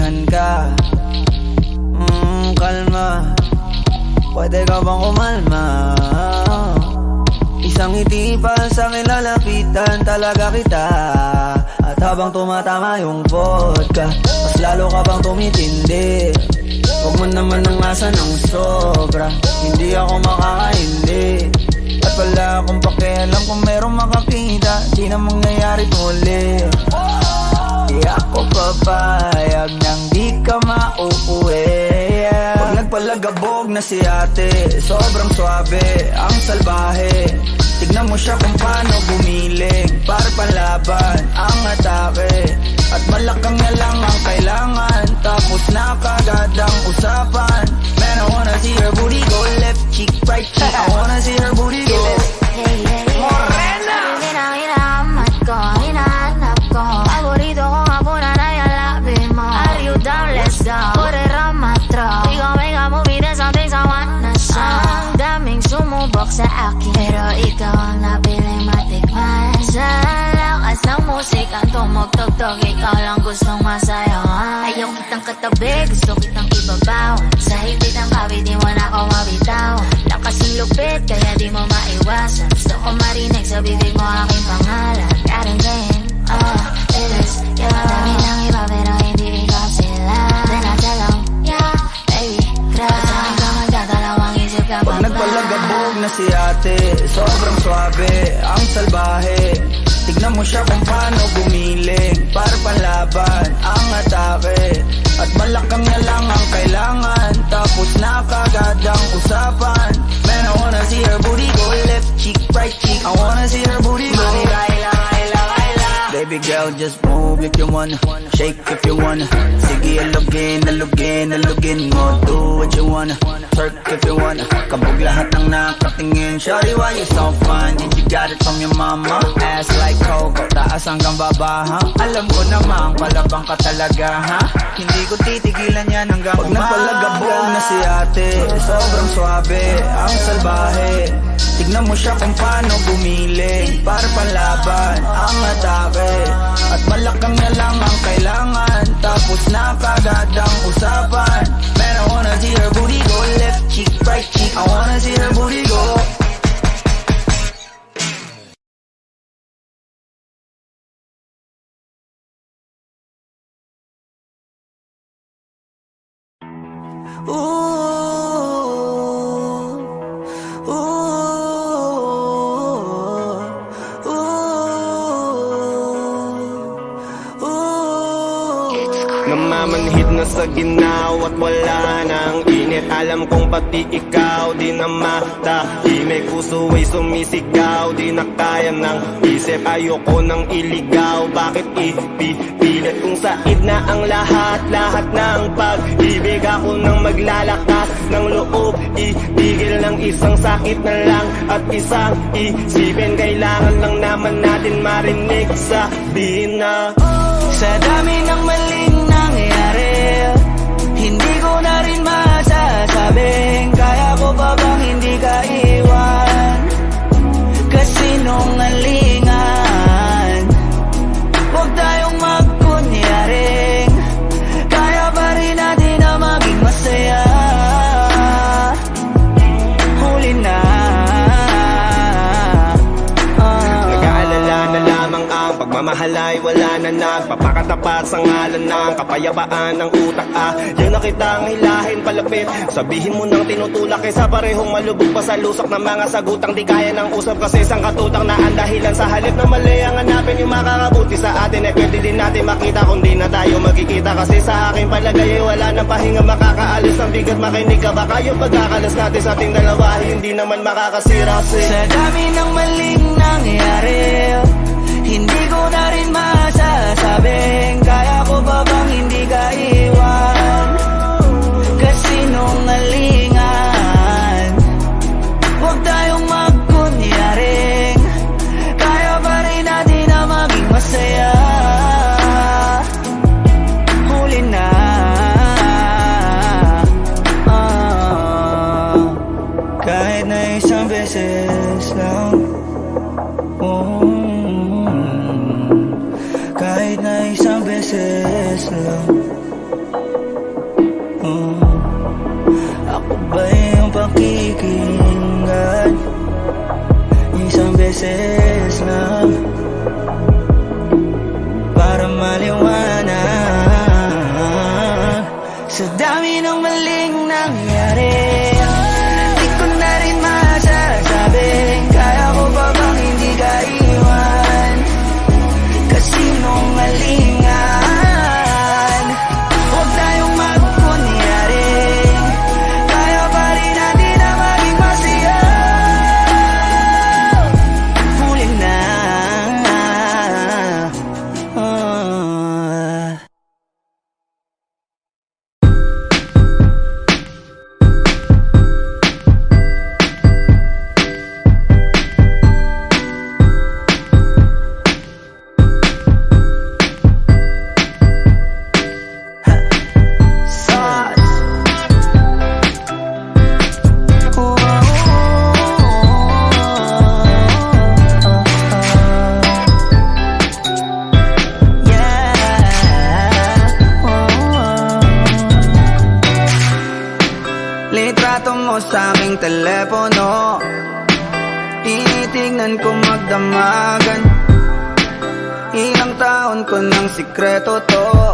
Hihingan ka, kalma. Pwede ka bang kumalma? Isang ngiti pa sa akin lalapitan talaga kita. At habang tumatama yung vodka, mas lalo ka bang tumitindi. Huwag mo naman ang asa ng sobra, hindi ako makakaindi. At wala akong pakialam kung merong makakita, di na mangyayari muli. Di ako papayag nang di ka mauuwi. Pag nagpalagabog na si ate, sobrang swabe, ang salbahe. Tignan mo siya kung paano gumiling, para panlaban ang atake. At malakang na lang ang kailangan, tapos na kagad ang usapan. Man, I wanna see her booty go left cheek, right cheek. I wanna see her booty go Morena! Hinahanap ko, hinahanap ko. Paborito ko nga po na nayalapin mo. Are you down? Let's go. Put it on my throat. We gon' make a movie, there's some things I wanna show. Ang daming sumubok sa akin, pero ikaw ang napiling matikman. Sa lakas ng musikang tumugtog-tog, ikaw lang gustong masayawan. Ayaw kitang katabi, gusto kitang ibabaw. Sa higpit ng bawi, di mo na ako mabitaw. Kasing lupit, kaya di mo maiwasan. Gusto ko marinig sa bibig mo aking pangalan. Karing din, it is you. Dami ng iba pero hindi ikaw sila. Then I tell them, yeah, baby, trust. Sa akin ka magdadalawang isip ka pa ba? Pag nagpalagabog na si ate, sobrang swabe, ang salbahe. Tignan mo siya kung paano gumiling, para panlaban ang atake. At malakang na lang ang kailangan, tapos na kagad ang usapan. Man, I wanna see her booty go left cheek, right cheek. I wanna see her booty go Kaila. Baby girl, just move if you wanna, shake if you wanna. Sige, alugin mo, do what you wanna. Twerk if you wanna, kabog lahat ng nakatingin. Shawty, why you so fine? Did you got it from your mama? Ass like Coco, taas hanggang baba, ha? Alam ko namang palabang ka talaga, ha? Hindi ko titigilan yan hanggang umaga. Pag napalagabog na si ate, sobrang swabe, ang salbahe. Tignan mo siya kung paano gumiling, para panlaban ang atake. At malakang na lang ang kailangan, tapos na kagad ang usapan. Man, I wanna see her booty go left cheek, right cheek. I wanna see her booty go. Namamanhid na sa ginaw at wala nang init. Alam kong pati ikaw di na matahimik. Puso ay sumisigaw, di na kaya ng isip. Ayoko nang iligaw, bakit ipipilit? Kung said na ang lahat ng pag-ibig. Ako nang maglalakas ng loob, itigil ng isang sakit na lang at isang isipin. Kailangan lang naman natin marinig, sabihin na sa dami ng maling nangyari, hindi ko na rin masasabing kaya ko pa bang hindi ka iwan. Kasinungalingan, huwag tayong magkunyaring kaya pa rin natin na maging masaya. Huli na, nag-aalala na lamang ang pagmamahal ay wala na nagpapakatapat sa ngalan ng kapayapaan ng utak. Yun na kitang hilahin palapit, sabihin mo nang tinutulak kaysa parehong malubog pa sa lusok ng mga sagutang di kaya ng usap. Kasi isang katutang na ang dahilan sa halip na mali ang hanapin yung makakabuti sa atin. Eh pwede din natin makita kung di na tayo magkikita. Kasi sa aking palagay ay wala nang pahinga makakaalis ng bigat. Makinig ka baka yung pagkakalas natin sa ating dalawa hindi naman makakasira. sa dami ng maling nangyari, hindi ko na rin masasabing kaya ko pa bang hindi ka iwan. Kasinungalingan, huwag tayong magkunyaring kaya pa rin natin na maging masaya. Huli na, kahit na isang beses lang. Kahit na isang beses lang. Ako ba yung pakikinggan? Isang beses lang para maliwanag. Sa dami ng maling nangyari, di ko na rin masasabi. Kaya ko ba bang hindi ka iwan? Kasinungalingan. Huwag tayong magkunyari, kaya pa rin natin na maging masaya. Huli na. Litrato mo sa aming telepono, tinitingnan ko magdamagan. Ilang taon ko ng sikreto to,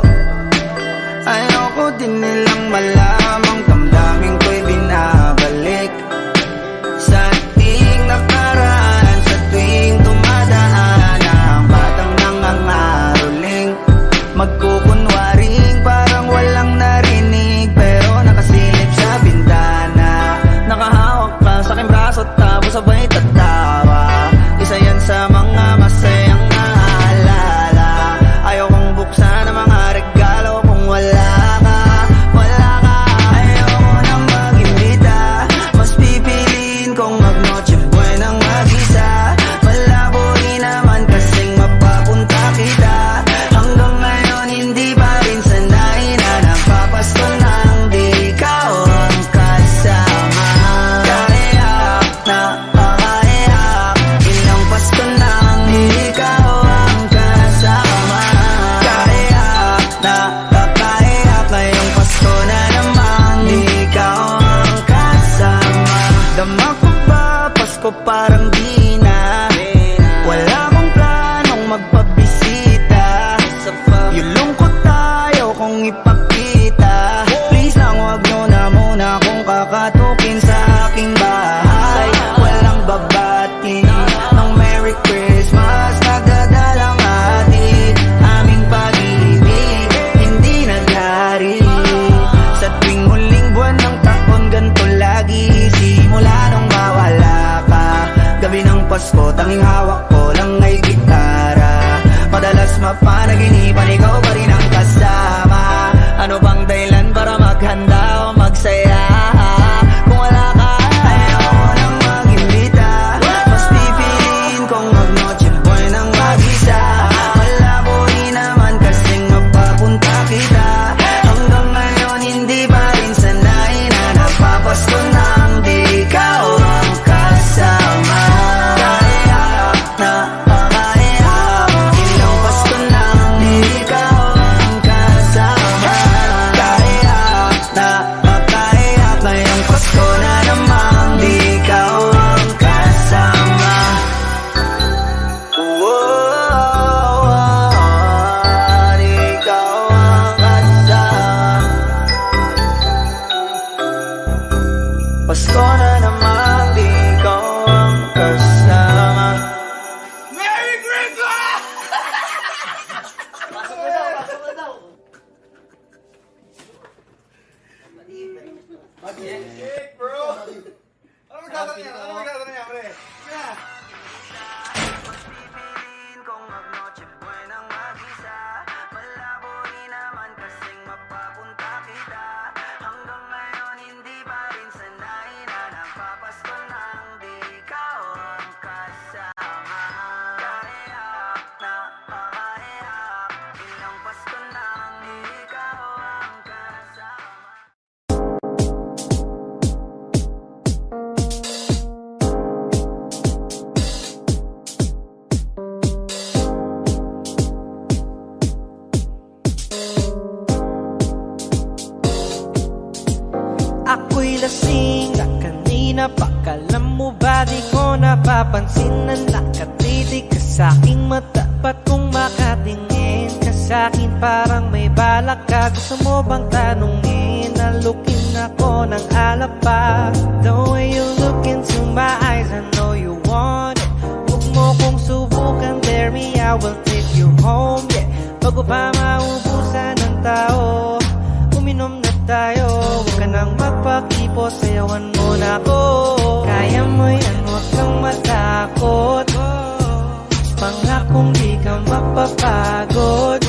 ayoko din nilang malamang damdamin ko'y binabalik. Sa ating nakaraan, sa tuwing dumadaan ang batang nangangaroling, magkukunwaring parang walang narinig, pero nakasilip sa bintana. Nakahawak ka sa aking braso, tapos sabay tatawa. Isa yan sa mga masayang naalala. Ayokong buksan ang mga regalo kung wala ka, wala ka. Ayoko nang mag-imbita, mas pipiliin kong mag-noche buenang mag-isa. Malabo rin naman kasing mapapunta kita. Hanggang ngayon hindi pa rin sanay na napapasto nang di ikaw ang kasama. Kaiyak na pakaiyak, ilang Pasko nang di ikaw ang kasama. Kaiyak na pakaiyak, ngayong Pasko na naman di ikaw ang kasama. Dama ko ba Pasko parang di na, wala mong planong magpabisita. Yung lungkot tayo kung ipakita. Please lang wag nyo na muna kung kakatukin sa aking bahay. Walang babati ng Merry Christmas, nagdadalang hatid. Aming pag-ibig hindi naghari. Sa tuwing huling buwan ng taon, ganito lagi. Simula nung mawala ka, gabi ng Pasko, tanging hawak ko lang ay gitara. Madalas mapanaginipan, ikaw pa rin ang kasama. Ano bang dahilan para maghanda o magsaya? Kung wala ka, ayoko nang mag-imbita, mas pipiliin kong mag-noche buenang mag-isa. Malabo rin naman kasing mapapunta kita. Hanggang ngayon hindi pa rin sanay na napapasko nang di ikaw ang kasama. Kaiyak na pakaiyak, ilang Pasko nang di ikaw ang kasama. Kaiyak na pakaiyak, ngayong Pasko na naman di ikaw ang kasama. Di ikaw ang kasama. Pasko na naman di ikaw ang kasama. Merry Christmas! Mag-cake, bro! Ano magdadala niya? Ano magdadala niya, pre? Yeah. Mas pipiliin kong mag-noche buenang mag-isa. Malabo rin naman kasing mapapunta kita. Hanggang ngayon hindi pa rin sanay na napapasko nang di ikaw ang kasama. Kaiyak na pakaiyak, ilang Pasko nang di ikaw ang kasama. lasing na kanina pa. Alam mo ba di ko napapansin na nakatitig ka sa'king mata? Ba't kung makatingin ka sa'kin parang may balak ka? Gusto mo bang tanungin? Nalukin ako ng alapa. The way you look into my eyes, I know you want it. Huwag mo kong subukan, dare me, I will take you home, yeah. Bago pa maubusan ng tao, uminom na tayo. Huwag ka nang magpakipot, sayawan mo na ako. Kaya mo yan, huwag kang matakot. Pangakong di ka mapapagod.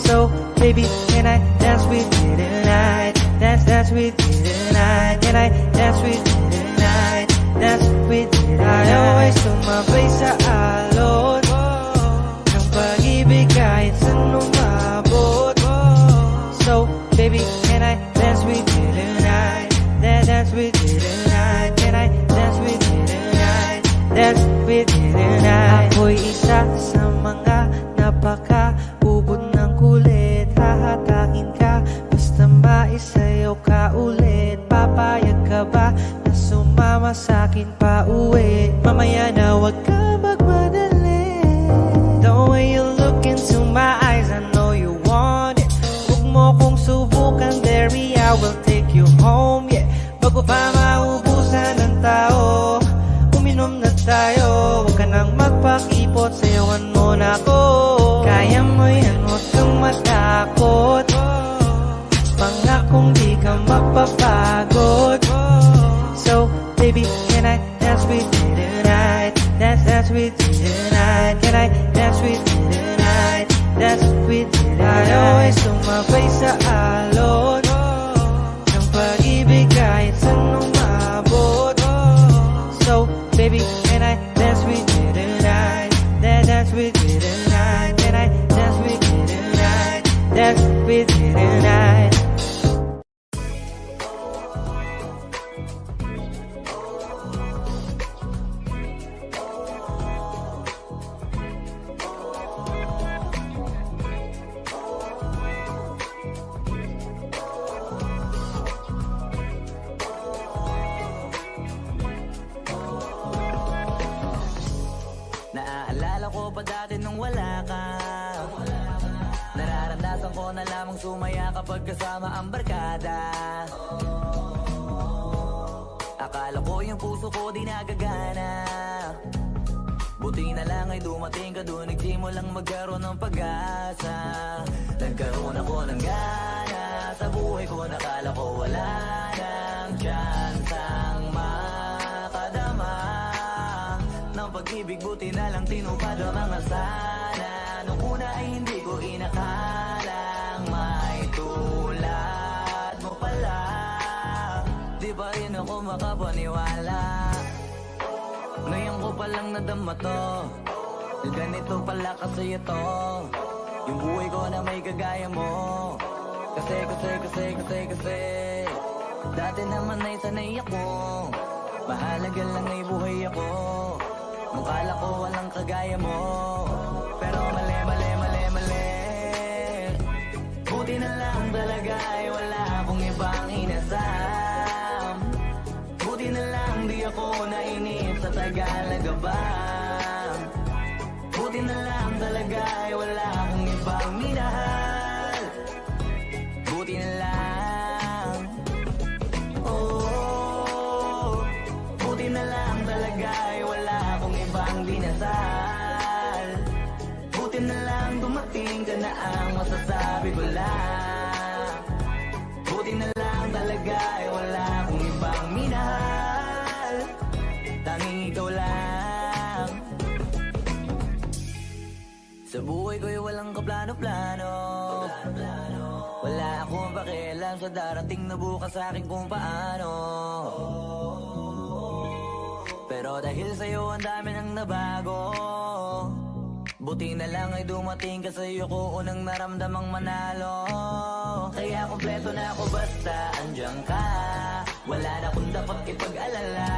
So, baby, can I dance with you tonight? Dance with you tonight. Can I dance with you tonight? Dance with you tonight. Always sumabay sa alon ng pag-ibig kahit saan umabot. So, baby, can I dance with you tonight? Dance with you tonight. Can I dance with you tonight? Dance with you tonight. Ako'y isa sa mga napaka-ubod ng kulit. Hahatakin ka, basta maisayaw ka ulit. Papayag ka ba na sumama sa'kin pa uwi? Mamaya na wag ka magmadali. The way you look into my eyes, I know you want it. Huwag mo kong subukan, dare me, I will take you home, yeah. Bago pa maubusan ng tao, uminom na tayo. Huwag ka nang magpakipot, sayawan mo na ako. Kaya mo yan, huwag kang matakot. Pangakong di ka mapapagod. So, baby, can I dance with you tonight? Dance with you tonight. Can I dance with you tonight? Dance with you tonight. Always sumabay sa alon ng pag-ibig kahit saan umabot. So, baby, can I dance with you tonight? Dance with you tonight. Can I dance with you tonight? Dance with you tonight. Naaalala ko pa dati nung wala ka. Nararamdasan ko na lamang sumaya kapag kasama ang barkada. Akala ko yung puso ko di nagagana. Buti na lang ay dumating ka doon, nagsimulang magkaroon ng pag-asa. Nagkaroon ako ng gana sa buhay ko, nakala ko wala nang chansang makadama ng pag-ibig. Buti na lang tinupad ang mga sana. Nung una ay hindi ko inakalang may tulad mo pala. Di pa rin ako makapaniwala. Ngayon ko palang nadama to, na ganito pala kasi ito, yung buhay ko na may kagaya mo. Kasi dati naman ay sanay ako, mahalaga lang ay buhay ako. Nung kala ko walang kagaya mo, pero mali. Buti na lang talaga ay wala akong ibang inasam. Buti na lang di ako nainip sa Tagalaga ba. Buti na lang talaga ay wala akong ibang minahal. Buti na lang, oh, buti na lang talaga ay wala akong ibang dinasal. Buti na lang dumating ka na ang masasabi ko lang. Buti na lang talaga ay wala akong ibang minahal. Tanging ikaw lang. Sa buhay ko'y walang kaplano-plano. Wala akong pakialam sa darating na bukas sa akin kung paano. Pero dahil sa'yo ang dami nang nabago. Buti na lang ay dumating ka sa'yo ko unang naramdamang manalo. Kaya kompleto na ako basta andyan ka. Wala na kung dapat ipag-alala.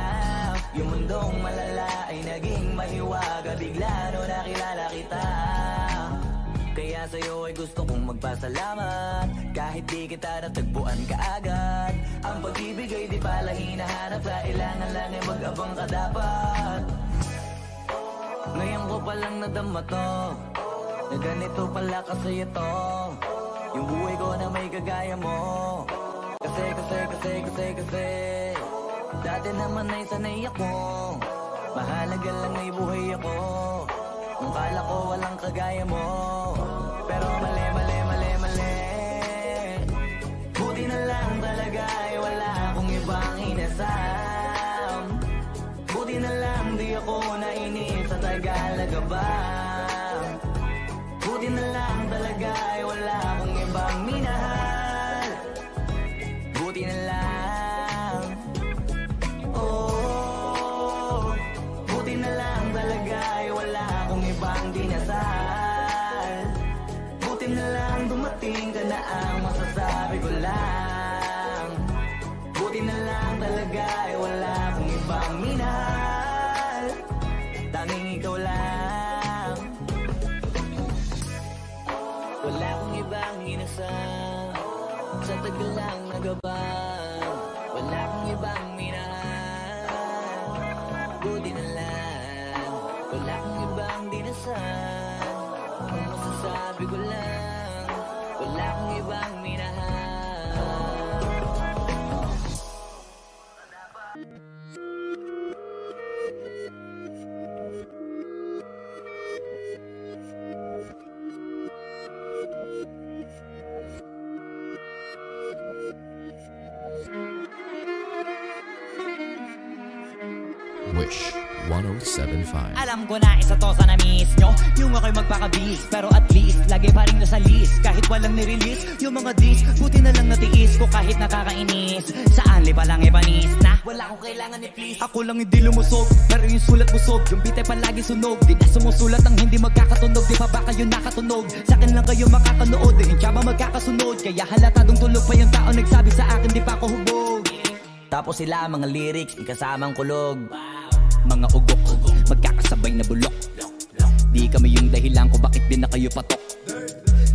Yung mundong malala ay naging mahiwaga. Bigla no nakilala kita. Kaya sa'yo ay gusto kong magpasalamat. Kahit di kita natagpuan kaagad. Ang pag-ibig ay di pala hinahanap, kailangan lang ay mag-abang ka dapat. Ngayon ko palang nadama to, na ganito pala kasi ito, yung buhay ko na may kagaya mo. Kasi dati naman ay sanay ako, mahalaga lang ay buhay ako. Kung kala ko walang kagaya mo, pero mali. Buti na lang talaga ay wala akong ibang inasam. Buti na lang di ako nainip sa Tagalaga ba. Buti na lang talaga ay wala akong ibang minahal. Buti na lang. Oh, buti na lang talaga ay wala akong ibang dinasal. Buti na lang dumating ka na ang masasabi ko lang. Buti na lang talaga ay wala akong ibang minahal. Tanging ikaw lang. Wala akong ibang inasal. Sa tagal lang nagabang. Wala akong ibang minahal. Buti na lang. Wala akong ibang dinasal. Ang masasabi ko lang, wala akong ibang minahal. Wish 1075. Alam ko na isa to sa na-miss nyo, yung ako'y magpakabis, pero at least lagi pa rin nasa list. Kahit walang nirelease, yung mga dis, buti na lang natiis ko kahit nakakainis. Saan li pa lang ipanis na wala akong kailangan ni please. Ako lang hindi lumusog, pero yung sulat busog, yung bitay palagi sunog. Di na sumusulat ang hindi magkakatunog, di pa ba kayo nakatunog? Sa akin lang kayo makakanood, di ba magkakasunod? Kaya halatadong tulog pa yung tao nagsabi sa akin di pa ako hubog. Tapos sila mga lyrics, may kasamang kulog. Mga ugok, magkakasabay na bulok. Di kami yung dahilan kung bakit din na kayo patok.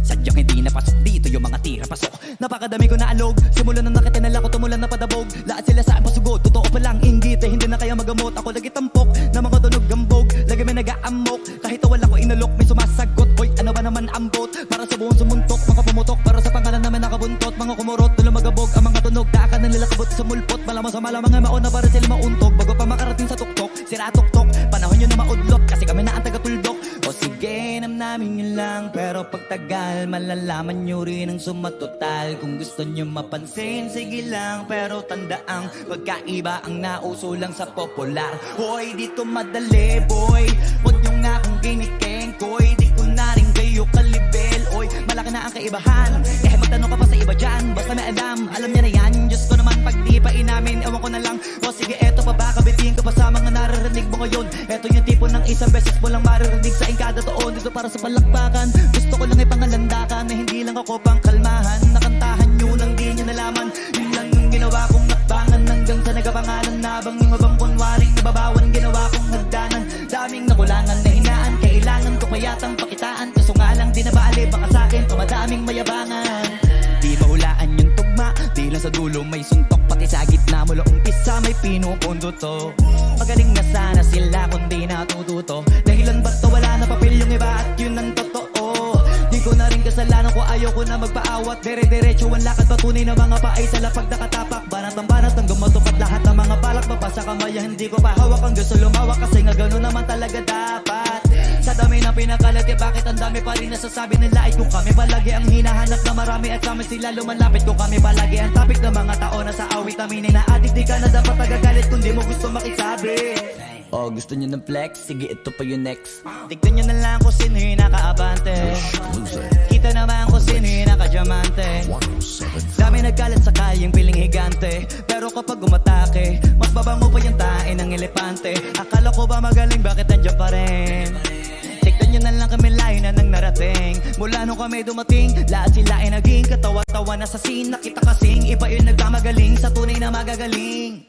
Sadyang hindi napasok dito yung mga tira pasok. Napakadami ko na alog, simula na nakitinala ko tumulan na padabog. Lahat sila saan pasugod, totoo pa lang inggit eh, hindi na kaya magamot. Ako lagi tampok, na mga tunog gambog. Lagi may nag-aamok, kahit wala ko inalok. May sumasagot, boy ano ba naman ang bot? Para sa buong sumuntok, mga pumutok. Para sa pangalan naman nakabuntot, mga kumurot. Tulo magabog, ang mga tunog, daakan na nila kabot sa mulpot. Malamang sa malamang mga mauna para sila mauntog. Bago pa makarating sa tuktok, sira tuktok. Panahon nyo na maudlot, kasi kami na ang taga-tuldok. O sige, namin yun lang, pero pagtagal malalaman nyo rin ang sumatotal. Kung gusto nyo mapansin, sige lang, pero tandaang pagkaiba ang nauso lang sa popular. Hoy, dito madali, boy, huwag nyo nga akong ginikeng, koy. Di ko na rin kayo kalibel, oy, malaki na ang kaibahan. Eh, magtanong ka pa sa iba dyan, basta may alam niya na yan. Diyos ko naman, pag di pa inamin, ewan ko na lang. O sige, eto pa ba, kabitiin ko pa sa mga naririnig mo ngayon. Eto yung tipo ng isang beses mo lang maririnig sa kada taon. Dito para sa palakpakan, gusto ko lang ipangalandakan na hindi lang ako pang kalmahan. Nakantahan nyo nang di nyo nalaman, yun lang yung ginawa kong nakbangan. Hanggang sa nagapangalan nabang yung abang kunwaring nababawan, ginawa kong hagdanan. Daming nakulangan na hinaan, kailangan ko kayatang pakitaan. Kaso nga lang di na baali, baka sa'kin tumadaming mayabangan. Di mahulaan yung tugma, di lang sa dulo may suntok. Pati sa gitna mula umpisa may pinupundo to. Magaling na sana sila kung di natututo. Dahilan ba't to wala na papel yung iba at yun ang totoo. Di ko na rin kasalanan ko ayaw ko na magpaawat. Dire-diretso ang lakad patunay na mga paay sa lapag nakatapak. Banat ang banat hanggang matupad lahat ng mga balak. Mapasa kamaya hindi ko pa hawak ang gusto lumawak. Kasi nga gano'n naman talaga dapat. Sa dami na pinakalat eh bakit ang dami pa rin nasasabi nila ay kung kami palagi ang hinahanap na marami at kami sila lumalapit. Kung kami palagi ang topic ng mga tao na sa awit aminin na adik di ka na dapat nagagalit kung di mo gusto makisabi. Oh, gusto nyo ng flex? Sige, ito pa yung next. Tignan nyo na lang kung sino yung nakaabante. Kita naman kung sino yung nakadiamante. Dami nagkalat sa kayang piling higante, pero kapag umatake, mas babango pa yung tae ng elepante. Akala ko ba magaling, bakit nandiyan pa rin? Tignan nyo na lang kami layo na nang narating. Mula nung kami dumating, lahat sila ay naging katawa-tawa na sa scene. Nakita kasing iba yung nagmamagaling sa tunay na magagaling.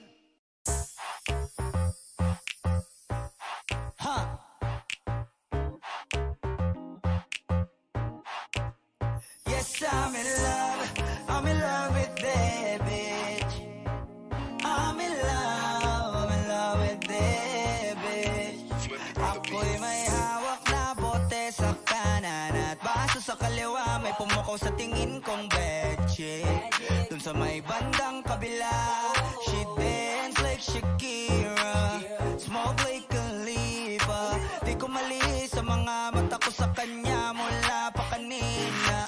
Yes, I'm in love with that bitch. I'm in kaliwa, may pumukaw sa tingin kong betche. Dun sa may bandang kabila, she dance like Shakira, smoke like Khalifa. Di ko mali sa mga mata ko sa kanya mula pa kanina.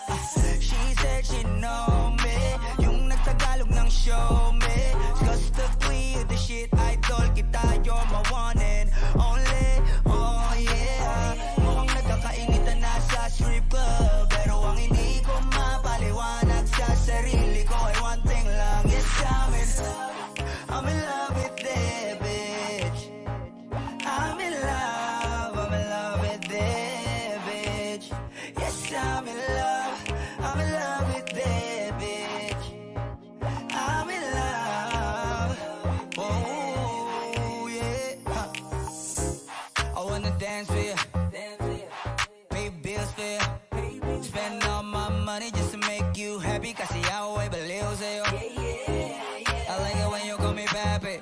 She said she know me, yung nagtagalog ng show me. Custody of the shit, idol kita, you're my one and only. Oh yeah, mukhang nagkakainitan na sa strip club, pero ang hindi ko mapaliwanag sa sarili ko ay one thing lang. Yes, I'm in love with that bitch. I'm in love with that bitch. Yes, I'm in love with that bitch. I'm in love, oh yeah. I wanna dance with you, pay bills for you, spend all my money just to make you happy. Kasi ako ay baliw sa'yo. I like it when you call me papi.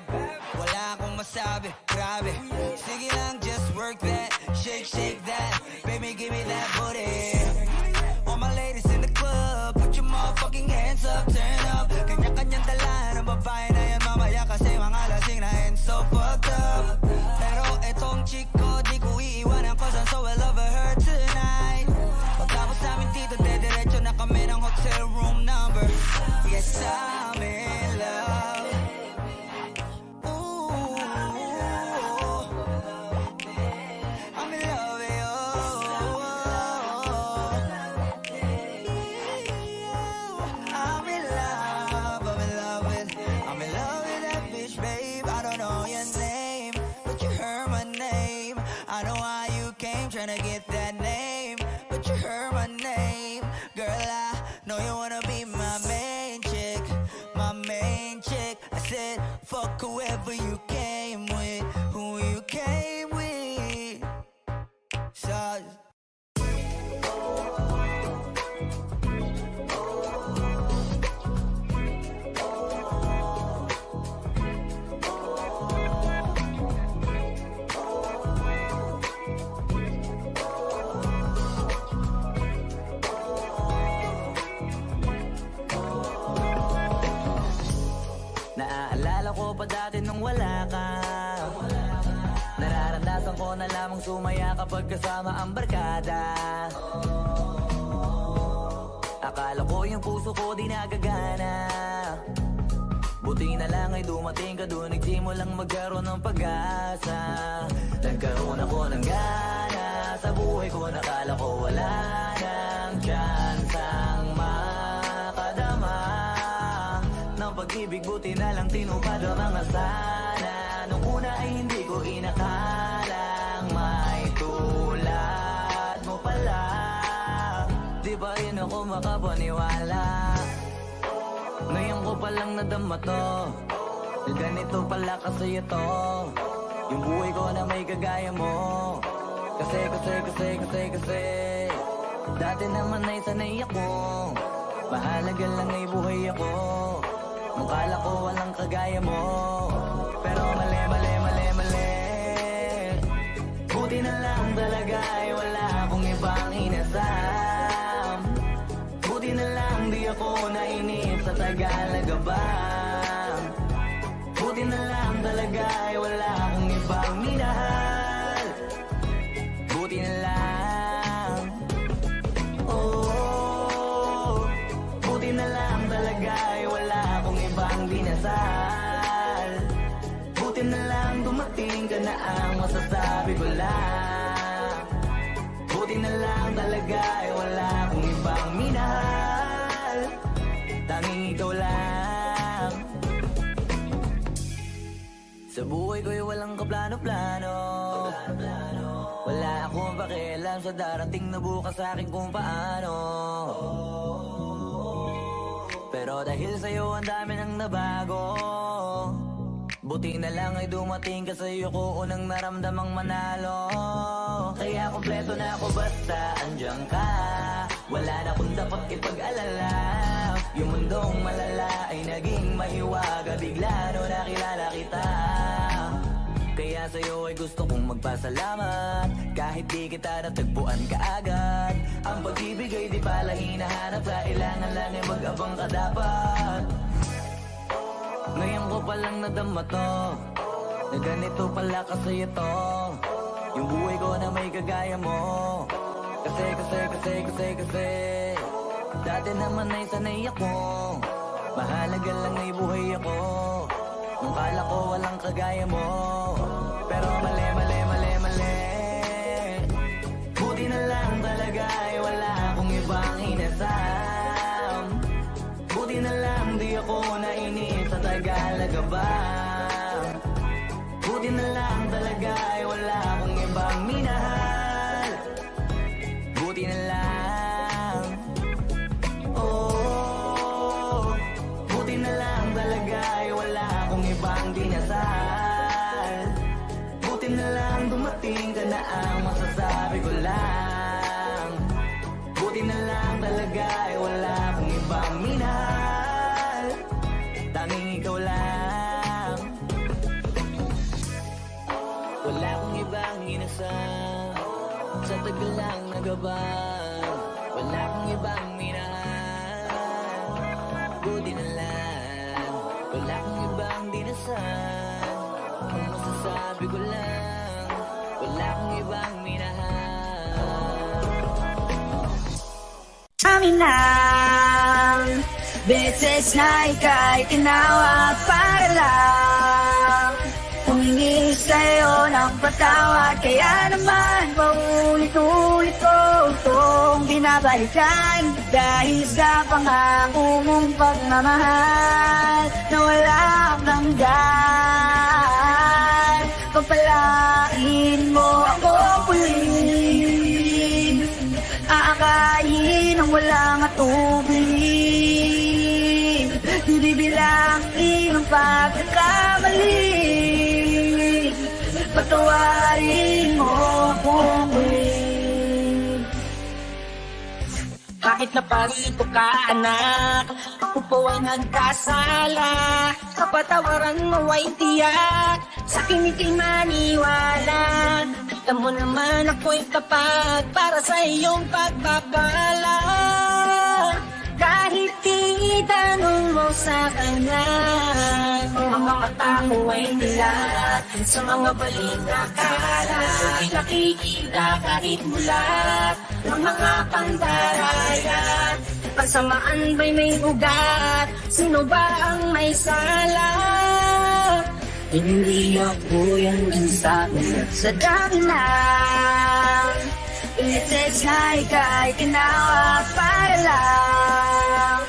Wala akong masabi, grabe. Sige lang, just work that, shake, shake that. Baby, give me that booty. All my ladies in the club, put your motherfucking hands up, turn up. Kanya-kanyang dala ng babae na yan mamaya, kasi mga lasing na and so fucked up. Pero etong chick ko, di ko iiwanan ko, so I love her tonight. Pagkapos namin dito, dediretso na kami ng hotel room number. Yes, I'm in love. Ooh, I'm in love with you. I'm in love with that bitch, babe. I don't know your name, but you heard my name. I know how you came, tryna get that name, but you heard my name. Girl, I know you wanna be my main chick, my main chick. I said, fuck whoever you came with, who you came with. So naaalala ko pa dati nung wala ka. Nararamdasan ko na lamang sumaya kapag kasama ang barkada. Akala ko yung puso ko di nagagana. Buti na lang ay dumating ka doon, nagsimulang magkaroon ng pag-asa. Nagkaroon ako ng gana sa buhay ko, nakala ko wala nang chance ang makadama ng pag-ibig. Buti na lang tinupad ang mga sana. Nung una ay hindi ko inakalang may tulad mo pala. Di ba yun ako makapaniwala? Ngayon ko palang nadama to, ganito pala kasi ito, yung buhay ko na may kagaya mo. Kasi dati naman ay sanay ako, mahalaga lang ay buhay ako. Nung kala ko walang kagaya mo, pero mali. Buti na lang talaga ay wala akong ibang inasam. Buti na lang di ako nainip sa Tagalaga ba. Buti na lang talaga ay wala akong ibang minahal. Buti na lang, oh, buti na lang talaga ay wala akong ibang dinasal. Buti na lang dumating ka na ang masasabi ko lang. Buti na lang talaga ay wala akong ibang minahal. Tanging ikaw lang. Sa buhay ko'y walang kaplano-plano. Wala akong pakialam sa darating na bukas sa akin kung paano. Pero dahil sa'yo ang dami nang nabago. Buti na lang ay dumating ka sa'yo ko unang naramdamang manalo. Kaya kompleto na ako basta andyan ka. Wala na kung dapat ipag-alala. Yung mundong malala ay naging mahiwaga bigla no nakilala kita. Kaya sa'yo ay gusto kong magpasalamat. Kahit di kita natagpuan kaagad. Ang pag-ibig ay di pala hinahanap. Kailangan lang ay mag-abang ka dapat. Ngayon ko palang nadama to, na ganito pala kasi ito. Yung buhay ko na may kagaya mo. Kasi dati naman ay sanay ako. Mahalaga lang ay buhay ako. Nung kala ko walang kagaya mo. Pero mali. Buti na lang talaga ay wala akong ibang inasam. Buti na lang di ako nainis sa Tagalaga ba. Buti na lang talaga ay wala akong ibang minahal. Buti na lang. Oh, buti na lang talaga ay wala akong ibang dinasal. Buti na lang dumating ka na ang masasabi ko lang. Buti na lang talaga ay wala akong ibang minahal. Tanging ikaw lang. Wala akong ibang inasal. Sa tagal lang nagabang. Wala akong ibang minahal. Buti na lang. Wala akong ibang dinasal. Ang masasabi ko lang, wala akong ibang minahal. Amin lang, beses na ika'y tinawag para lang humingi sa'yo ng patawad. Kaya naman paulit-ulit ko itong binabalikan. Dahil sa pangako mong pagmamahal na walang hanggan. Pagpalain mo ako muli, aakayin ang walang atubili. Bibilangin ang pagkakamali. Patawarin mo akong muli. Kahit na parito ka, anak, ako po ay nagkasala. Kapatawaran mo ay tiyak, sa akin ika'y maniwala. Alam mo naman ako'y tapat para sa iyong pagpapala. Kahit itanong mo sa kanya, ang mga tao ay nilat sa mga balita kalat. Nakikita kahit mulat ng mga pandarayat. Pagsamaan ba'y may ugat? Sino ba ang may sala? Hindi ako yung sabi sa dami lang. Beses na ika'y tinawag para lang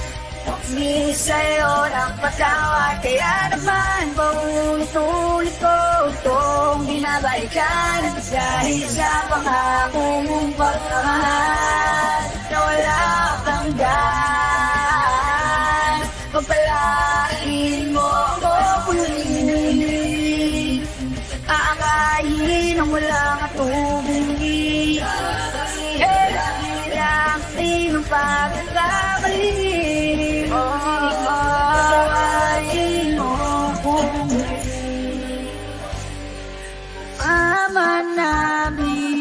humingi sa'yo ng patawad. Kaya naman paulit-ulit ko itong binabalikan. Dahil sa pangako mong pagmamahal na walang hanggan. Pagpalain mo ako muli, aakayin ang walang atubili. Bilangin ang pagkakamali. Patawarin mo akong muli. Ama namin,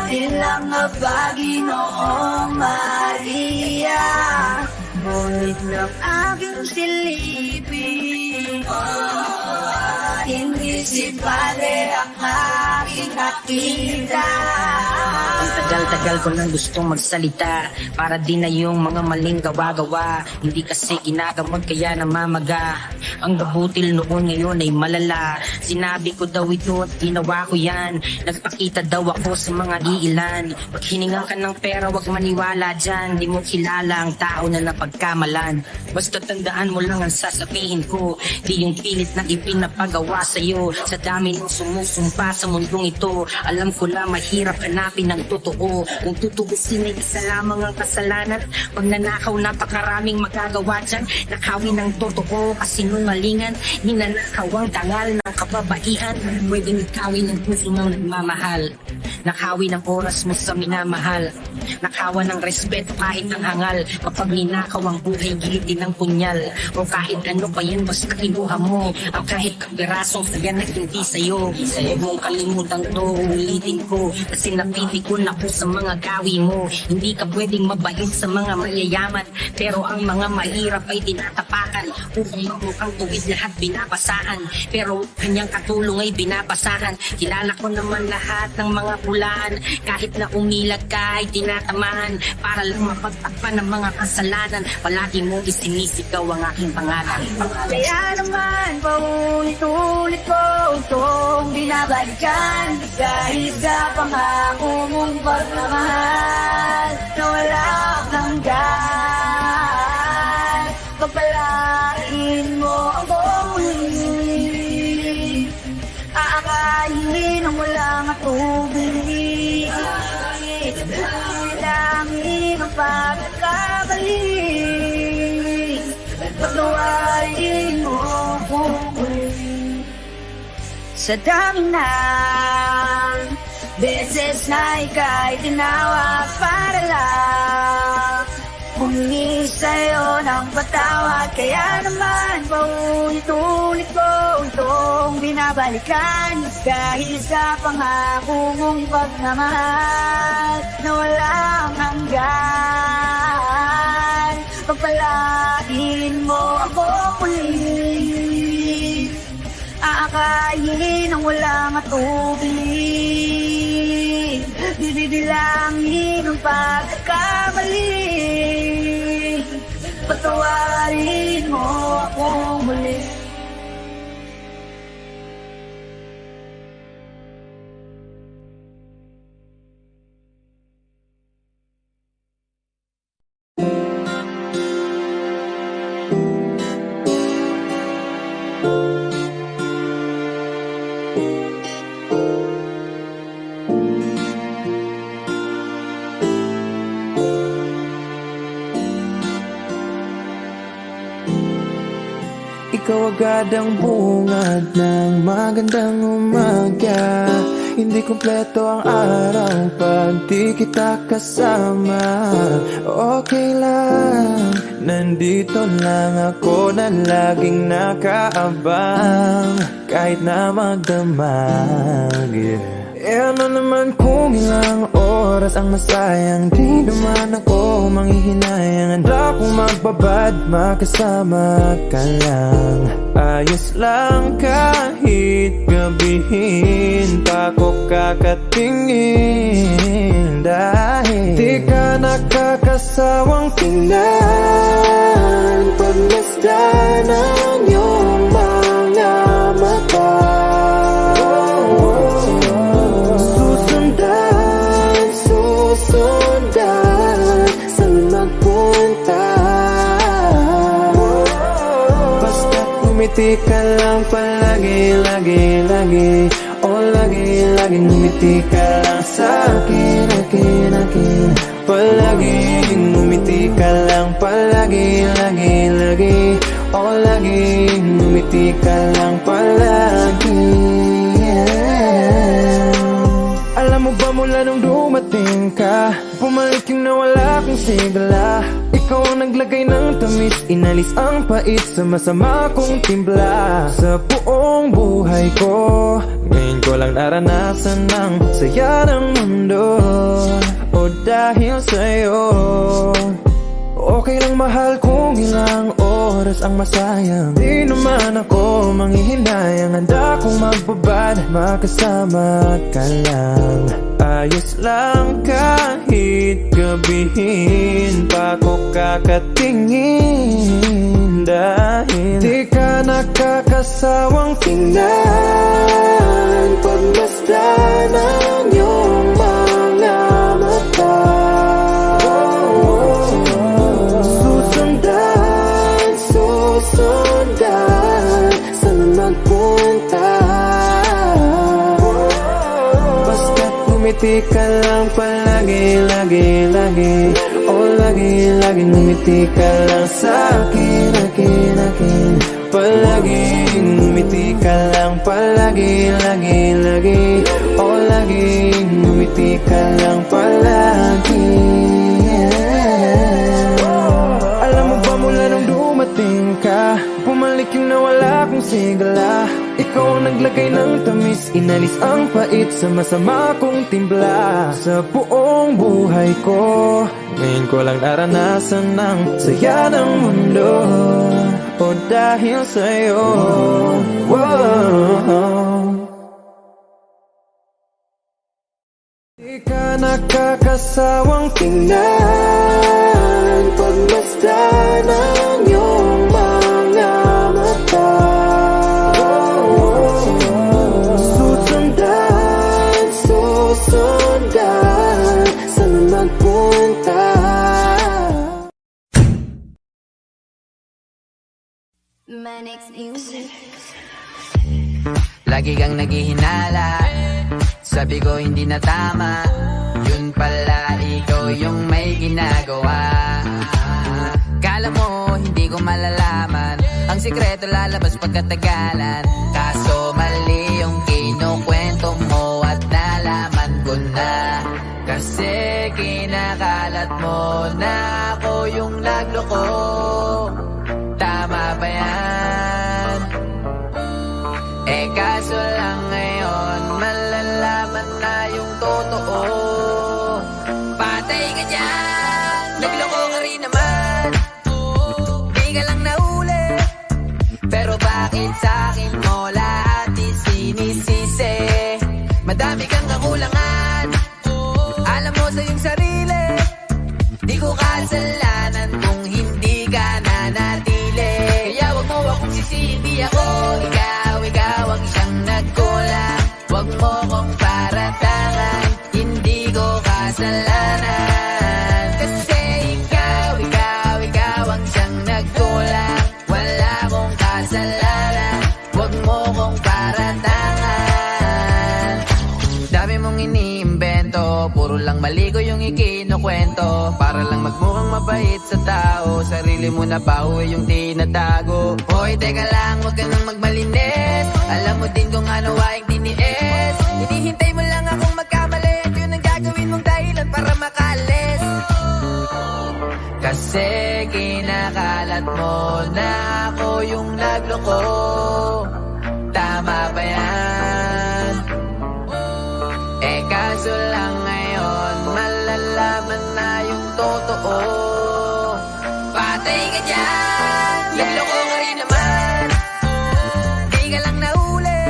ilang abagi noong Maria. Ngunit ng aking silipin, hindi si Padre ang aking nakita. Ang tagal-tagal ko nang gustong magsalita para di na yung mga maling gawa-gawa. Hindi kasi ginagamot kaya namamaga. Ang gabutil noon ngayon ay malala. Sinabi ko daw ito at ginawa ko yan. Nagpakita daw ako sa mga iilan. Pag hiningan ka ng pera wag maniwala dyan. Di mo kilala ang tao na napagkamalan. Basta tandaan mo lang ang sasabihin ko. Di yung pilit na ipinapagawa sa'yo. Sa dami ng sumusumpa sa mundong ito, alam ko lang mahirap hanapin ang totoo. Kung tutubusin ay isa lamang ang kasalanan. Pag nanakaw napakaraming magagawa dyan. Nakawin ng totoo kasi malingan. Ninanakaw ang dangal ng kababaihan. Pwedeng ikawin ng puso ng nagmamahal. Nakawi ng oras mo sa minamahal, nakawa ng respeto kahit ang hangal. Kapag ninakaw ang buhay, gilitin ng punyal, o kahit ano pa yan basta kinuha mo. Ang kahit kapirasong saya na hindi sa'yo, huwag mong kalimutan to, ulitin ko. Kasi napipikon ako sa mga gawi mo. Hindi ka pwedeng mabait sa mga mayayaman, pero ang mga mahirap ay tinatapakan. Upang mamukhang tuwid lahat binabasaan, pero kanyang katulong ay binabasahan. Kilala ko naman lahat ng mga pulaan, kahit na umilag ka ay tinatamaan. Para lang mapagtakpan ng mga kasalanan, palagi mo isinisigaw ang aking pangalan. Kaya naman paulit-ulit ko itong binabalikan, dahil sa pangako mong pagmamahal na walang hanggan. Pagpalain mo ako muli, aakayin ang walang atubili. Langin ang pagkakamali, pagkawain mo ako muli. Sa dami ng beses na ika'y tinawag para lang humingi sa'yo ng patawad. Kaya naman paulit-ulit ko itong binabalikan, dahil sa pangako mong pagmamahal na walang hanggan. Pagpalain mo ako muli, aakayin ang walang atubili. Bibilangin ang pagkakamali, patawarin mo ako muli. Ikaw agad ang bungad ng magandang umaga. Hindi kumpleto ang araw pag di kita kasama. Okay lang, nandito lang ako na laging nakaabang, kahit na magdamag, ano naman kung ilang oras ang masayang, di naman ako manghihinayang. Handa kong magbabad, makasama ka lang. Ayos lang kahit gabihin pa ko kakatingin, dahil di ka nakakasawang tingnan pagmasdan ng iyong mga mata. Sundan saan magpunta, basta't ngumiti ka lang palagi, lagi, lagi. O lagi, lagi ngumiti ka lang sa'kin, akin, akin. Palagi ngumiti ka lang palagi, lagi, lagi. O lagi ngumiti ka lang palagi. Alam mo ba mula nung dumating ka, bumalik yung nawala kong sigla. Ikaw ang naglagay ng tamis, inalis ang pait sa masama kong timpla. Sa buong buhay ko, ngayon ko lang naranasan ng saya ng mundo. O dahil sa'yo, okay lang mahal kung ilang oras ang masayang. Di naman ako manghihinayang, handa kong magbabad, makasama ka lang. Ayos lang kahit gabihin pa ko kakatingin, dahil di ka nakakasawang tingnan pagmasdan ng iyong mga mata. Sundan saan magpunta, basta't ngumiti ka lang palagi, lagi, lagi. O lagi, lagi ngumiti ka lang sa'kin, akin, akin. Palagi ngumiti ka lang palagi, lagi, lagi. O lagi ngumiti ka. Bumalik yung nawala kong sigla. Ikaw ang naglagay ng tamis, inalis ang pait sa masama kong timpla. Sa buong buhay ko, ngayon ko lang naranasan ng saya ng mundo. O dahil sa'yo, wow. Di ka nakakasawang tingnan, pagmasdan ang iyong mga mata. Susundan, saan magpunta? Manix Music. Lagi kang naghihinala, sabi ko hindi na tama. Yun pala ikaw yung may ginagawa. Kala mo hindi ko malalaman, ang sikreto lalabas pagkatagalan. Kaso mali yung kinukwento mo at nalaman ko na. Kasi kinakalat mo na ako yung nagloko. Tama ba yan? Eh kaso lang ngayon malalaman na yung totoo. Patay ka dyan, nagloko ka rin naman. Di ka lang nahuli, pero bakit sa'kin mo lahat isinisisi? Madami kang kakulangan, alam mo sa iyong sarili. Di ko kasalanan kung hindi ka nanatili. Kaya wag mo akong sisihin, di ako ikaw ang siyang nagkulang. Wag mo kong paratangan, hindi ko kasalanan. Kasi ikaw ang siyang nagkulang. Wala kong kasalanan, wag mo kong paratangan. Dami mong iniimbento, puro lang mali ko yung ikinukwento. Para lang magmukhang mabait sa tao, sarili mo na pauwi yung tinatago. Hoy, teka lang, wag ka nang magmalinis. Alam mo din kung ano aking tiniis. Hinihintay mo lang akong magkamali, at yun ang gagawin mong dahilan para makalis. Kasi kinakalat mo na ako yung nagloko. Tama ba yan? Eh kaso lang ngayon malalaman na yung totoo. Patay ka dyan, nagloko ka rin naman. Di ka lang nahuli,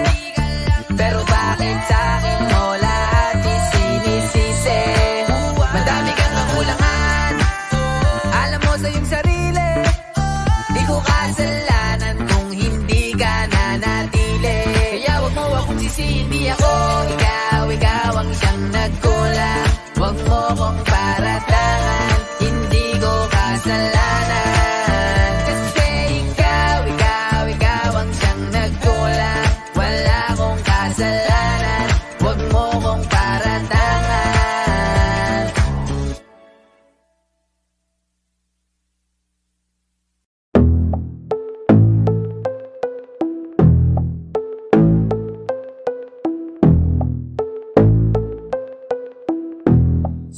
pero bakit sa'kin mo lahat isinisisi? Madami kang kakulangan, alam mo sa iyong sarili. Di ko kasalanan kung hindi ka nanatili. Kaya wag mo akong sisihin, di ako ikaw ang siyang nagkulang. Wag mo kong paratangan, hindi ko kasalanan. Kasi ikaw ang siyang nagkulang. Wala kong kasalanan, wag mo kong paratangan.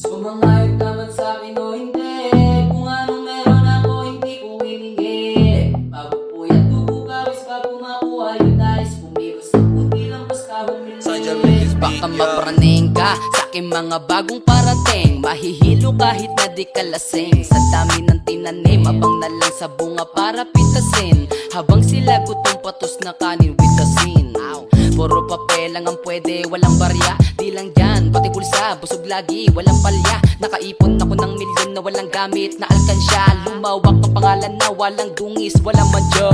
Sumangayon naman sa'kin o hindi, kung anong meron ako hindi ko hiningi. Pagod po yan, tubo pawis pa pumakuha yung nais. Pumilos ang puti lang basta humili. Baka mapraning ka sa aking mga bagong parating. Mahihilo kahit na di ka lasing. Sa dami ng tinanim, abang na lang sa bunga para pitasin. Habang sila gutom patos na kanin with asin. Puro papel lang ang pwede, walang barya. Di lang dyan, pati bulsa, busog lagi, walang palya. Nakaipon ako ng milyon na walang gamit na alkansya. Lumawak ang pangalan na walang dungis, walang madya.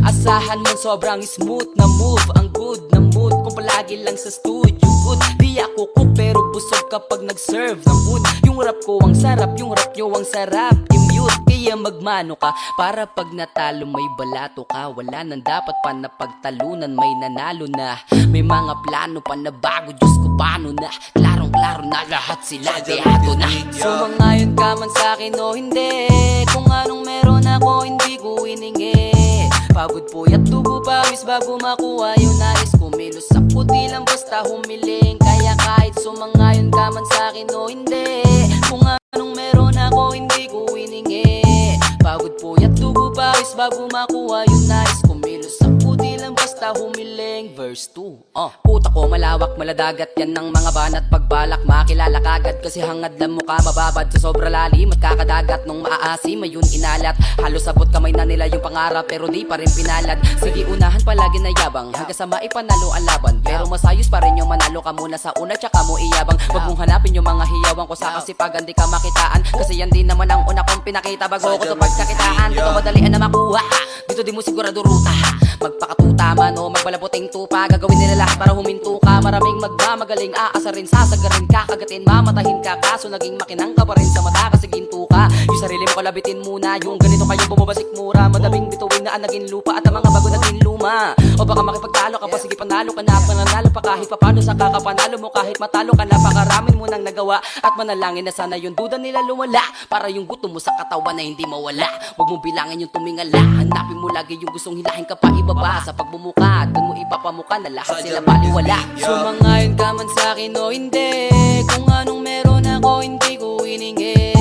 Asahan mo sobrang smooth na move, ang good na mood kung palagi lang sa studio good. Di ako cook pero busog kapag nag-serve ng food. Yung rap ko ang sarap, yung rap nyo ang sarap. I-mute, kaya magmano ka para pag natalo may balato ka. Wala nang dapat pa na pagtalunan, may nanalo na. May mga plano pa na bago, Diyos ko paano na. Klarong-klaro na lahat sila, deado na. Sumangayon ka man sa'kin o hindi, kung anong meron ako hindi ko hiningi. Pagod po at tubo pawis bago makuha yung nais. Kumilos sa puti lang basta humiling. Kaya kahit sumangayon ka man sa'kin o hindi, kung anong meron ako hindi ko hiningi. Pagod po at tubo pawis bago makuha yung nais. Kumilos ako di lang basta humiling. Verse 2. Utak ko malawak, maladagat yan ng mga banat. Pagbalak makilala kagad kasi hangad lang mukha mababad sa sobra lalim at kakadagat. Nung maaasim ayun inalat, halos sabot kamay na nila yung pangarap pero di pa rin pinalad. Sige unahan palagi na yabang hanggang sa maipanalo ang laban, pero masayos pa rin yung manalo ka muna sa una tsaka mo iyabang. Wag mong hanapin yung mga hiyawang ko sa kasipagan di ka makitaan, kasi yan din naman ang una kong pinakita bago ko to pagkakitaan. Dito madalian na makuha, dito di mo sigurado ruta. Magpakatuta man o magpalaputing tupa, gagawin nila lahat para huminto ka. Maraming magmamagaling, aasarin, sasagarin ka, kagatin, mamatahin ka. Kaso naging makinang ka pa rin sa mata kasi ginto ka. Yung sarili mo kalabitin muna, yung ganito kayong bumabasik mura. Madaming bituin na ang naging lupa at ang mga bago naging luma. O baka makipagtalo ka pa, sige panalo ka na. Pananalo pa kahit papano sa kakapanalo mo, kahit matalo ka na. Pakaramin mo nang nagawa at manalangin na sana yung duda nila lumala, para yung gutom mo sa katawan na hindi mawala. Huwag mong bilangin yung tumingala, hanapin mo lagi yung gustong hilahin ka pa ibaba. Sa pagbumuka, dun mo ipapamuka na lahat sila baliwala. Sumangayon ka man sa'kin o hindi, kung anong meron ako hindi ko hiningi.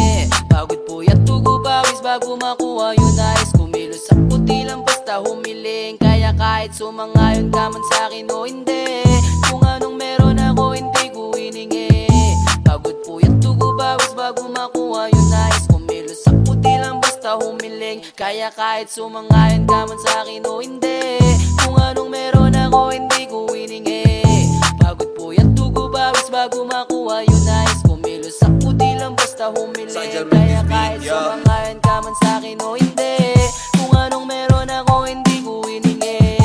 Pagod puyat tugo pawis bago makuha yung nais. Kumilos ako di lang basta humiling. Kaya kahit sumangayon ka man sa'kin o hindi, kung anong meron ako hindi ko hiningi. Pagod puyat tugo pawis bago makuha yung nais. Kumilos ako di lang basta humiling. Kaya kahit sumangayon ka man sa'kin o hindi, kung anong meron ako hindi ko hiningi. Pagod puyat tugo pawis bago makuha yung nais. Kumilos ako di lang basta humiling. Kaya kahit sumangayon ka man sa'kin o hindi, kung anong meron ako hindi ko hiningi.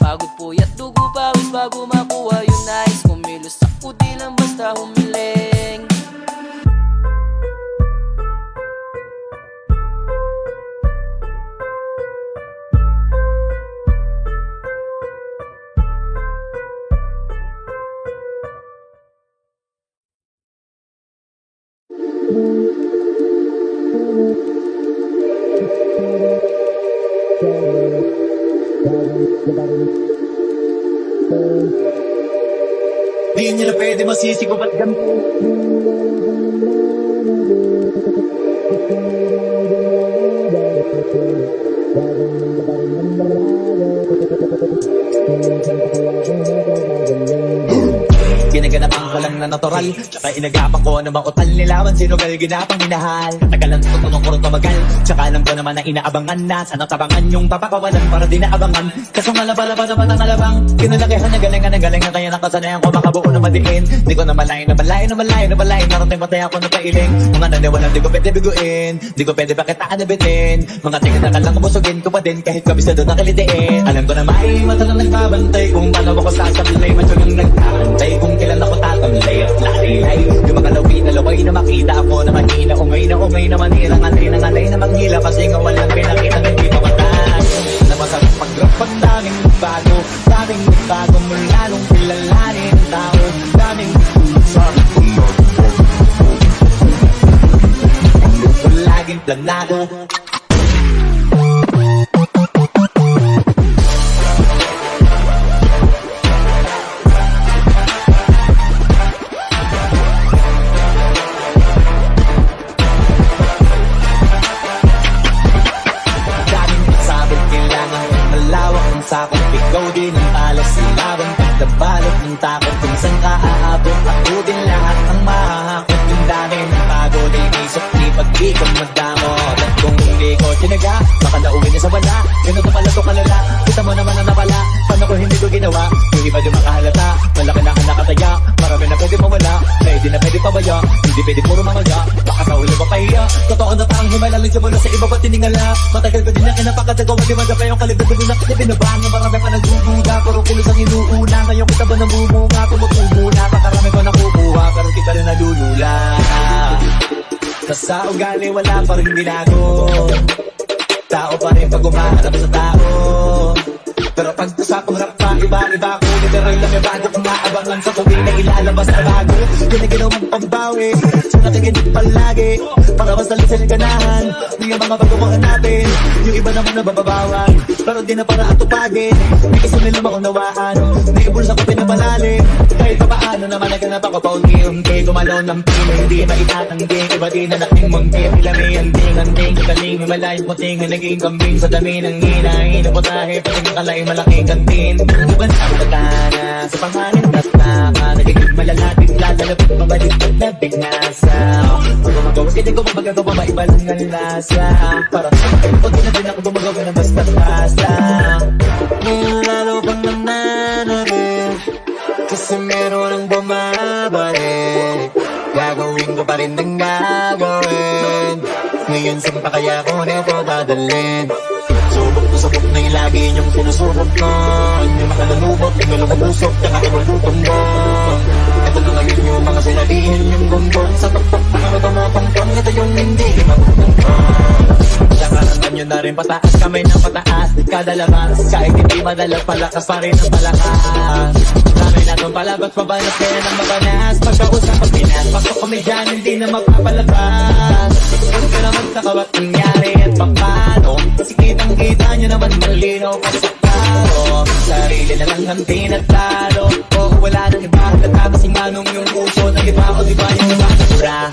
Pagod puyat tugo pawis bago makuha yung nais. Kumilos ako di lang basta humiling. Di nyo na pwede masisi ko ba't ganito? Ginaganapan ko lang na natural, tsaka inagapan ko na mautal nilawan. Sinugal ginapang minahal, katagalan tutunong ko rin tumagal. Tsaka alam ko naman na inaabangan na, sana tabangan yung papakawalan para di naabangan. Kaso malaba-laba naman ang alabang, kinalakihan na galingan na galingan. Kaya nakasanayan ko makabuo na madiin. Di ko na malayo, narating patay ako na pailing. Mga naniwalang di ko pwede biguin, di ko pwede pakitaan na bitin. Mga tingin na kalang busugin ko pa din kahit kabisado na kilitiin. Alam ko na may mata na nagbabantay kung paano ako sasablay. Matyagang nagkakantay kung kailan ako tatamlay at lalilay. Yung mga lawi na laway na makita ako na mahina. Umay na manira, ngalay na maghila. Kasi nga walang pinakita na hindi makataan. Na masarap pag-rap pag daming bago mula nung kilalanin ang tao. Daming laging planado. Sakot, ikaw din ang alas ilaban. Pagkabalot ng takot, kung saan ka aabot. Ako din lahat ang mahahakot. Yung dami ng pagod ay isip ni pag-ikot magdamot. At kung hindi ko tinaga, baka nauwi na sa wala. Ganun pala to kalala, kita mo naman ang napala. Paano ko hindi ko ginawa, yung iba di makahalata. Malaki na ang nakataya, marami na pwede mawala. Pwede na pwede pabaya, hindi pwede puro mamaga. Baka sa ulo ba pahiya, totoo na parang humalaling sa mula sa iba ba tiningala. Matagal ko din na kinapakatagawa, di magapa yung kalibad ko na kinabinabahan. Marami pa nagdududa, puro kulos ang inuuna. Ngayon kita ba nabumunga, tumutubo na. Pakarami ko nakukuha, pero kita rin nalulula. Sa ugali wala pa rin binago, tao pa rin pag umaharap sa tao. Pero pag usapang rap pa, iba-iba ko. Literal lang may bago kung maabangan sa tuwing na ilalabas na bago. Yun ang ginaw mong pambawi, so nakaginip palagi para masalit sa ganahan. Yung mga bago ko hanapin, yung iba naman nabababawan. pero di na para atupagin. May gusto nila makunawaan, naibulsa ko pinapalalim. Kahit pa paano naman naghanap ako paunti-unti. Gumalaw ng pino, hindi maitatanggi. Iba di na nating manggi, pila may anding-anding. Galing, may malayong puting, naging kambing sa dami ng hinahin. Putahe, pating kalay, malaking kantin. Iban ang matana, sa panganin at taka. Nagiging malalating lalapit, mabalik at nabigasa. Pag gumagawa, hindi ko magagawa, maiba lang ang lasa. Para sa mga pag na din ako gumagawa ng basta-basta. Ngayon lalo kang nananabik, kasi meron ang bumabalik. Gagawin ko pa rin ang gagawin. Ngayon saan pa kaya ko nito dadalhin? Subok to sabok na yung lagi niyong sinusubok ko. Hindi makalalubot, hindi lumabusok, tsaka imalutong mo. Ito na ngayon yung mga sinabihin yung gumbon. Sa tuktok na kami tumapangpon, ito yung hindi mapupangpon. Lakaran nyo na rin pataas, kamay ng pataas. Kada labas, kahit hindi madalas, palakas pa rin ang palakas. Dami na itong palabas, mabalas kaya ng mabanas. Pagkausap pag pinas, pasok kami dyan, hindi na magpapalabas. Huwag ka naman sa kawat nangyari at paano. Kasi kitang-kita nyo naman malinaw pag sa karo. Sarili na lang ang tinatalo. O wala nang iba, katapos yung anong yung puso ng iba o diba yung makasura.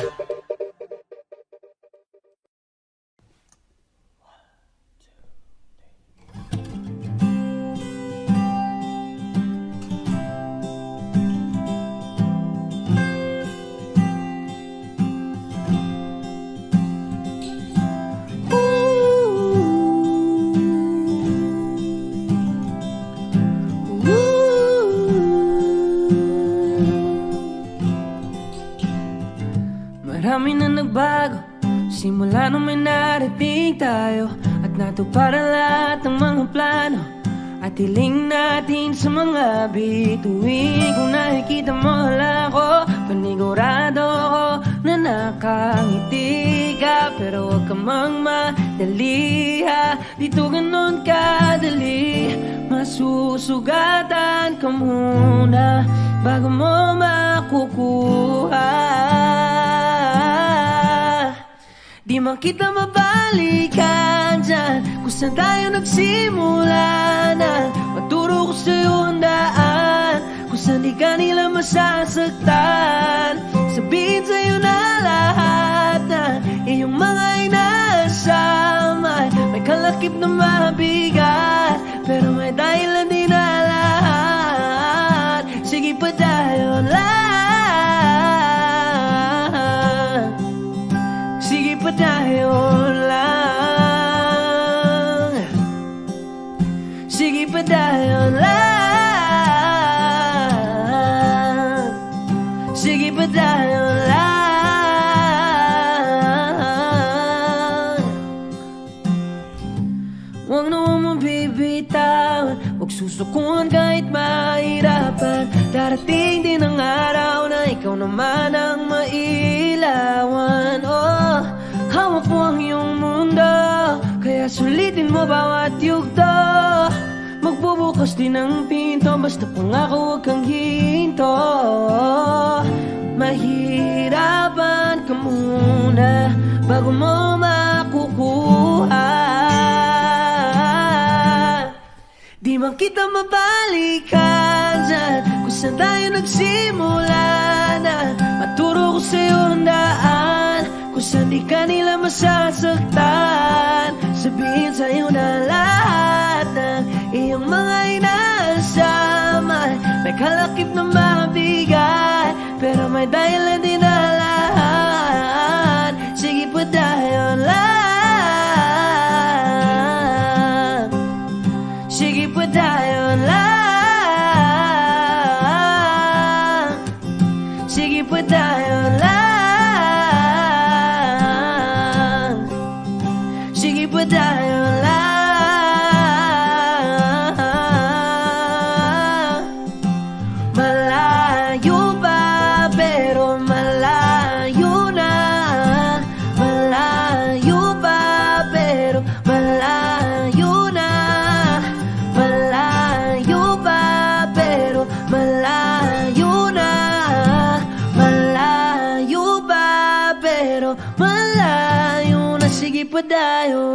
Marami na nagbago simula nung may narating tayo, at natupad ang lahat ng mga plano at hiling natin sa mga bituin. Kung nakikita mo lang ako, panigurado ko na nakangiti ka. Pero huwag ka mang madali ha, dito ganon kadali. Masusugatan ka muna bago mo makukuha. Di man kita mabalikan dyan kung saan tayo nagsimula na. Maturo ko sa'yo ang daan kung saan di ka nila masasaktan. Sabihin sa'yo na lahat na iyong mga inasama. May kalakip na mabigat, pero may dahilan din na lahat. Sige pa tayo lang, sige pa tayo lang, sige pa tayo lang, sige pa tayo lang. Huwag naman mabibitawan, huwag susukuan kahit mahirapan. Darating din ang araw na ikaw naman ang mailawan. Oh, hawak mo ang iyong mundo, kaya sulitin mo bawat yugto. Magbubukas din ang pinto, basta pangako huwag kang hinto. Mahirapan ka muna bago mo makukuha. Di man kita mabalikan dyan kung saan tayo nagsimula na. Maturo ko sa'yo ang daan kung saan di ka nila masasaktan. Sabihin sa'yo na lahat ng iyong mga inasama. May kalakip na mabigat, pero may dahilan din na lahat. Sige pa tayo lang, sige pa tayo lang, sige pa tayo lang, sige pa tayo lang. Malayo pa pero malayo na. Malayo pa pero malayo na. Malayo pa pero malayo na. Malayo pa pero malayo na. Sige pa tayo.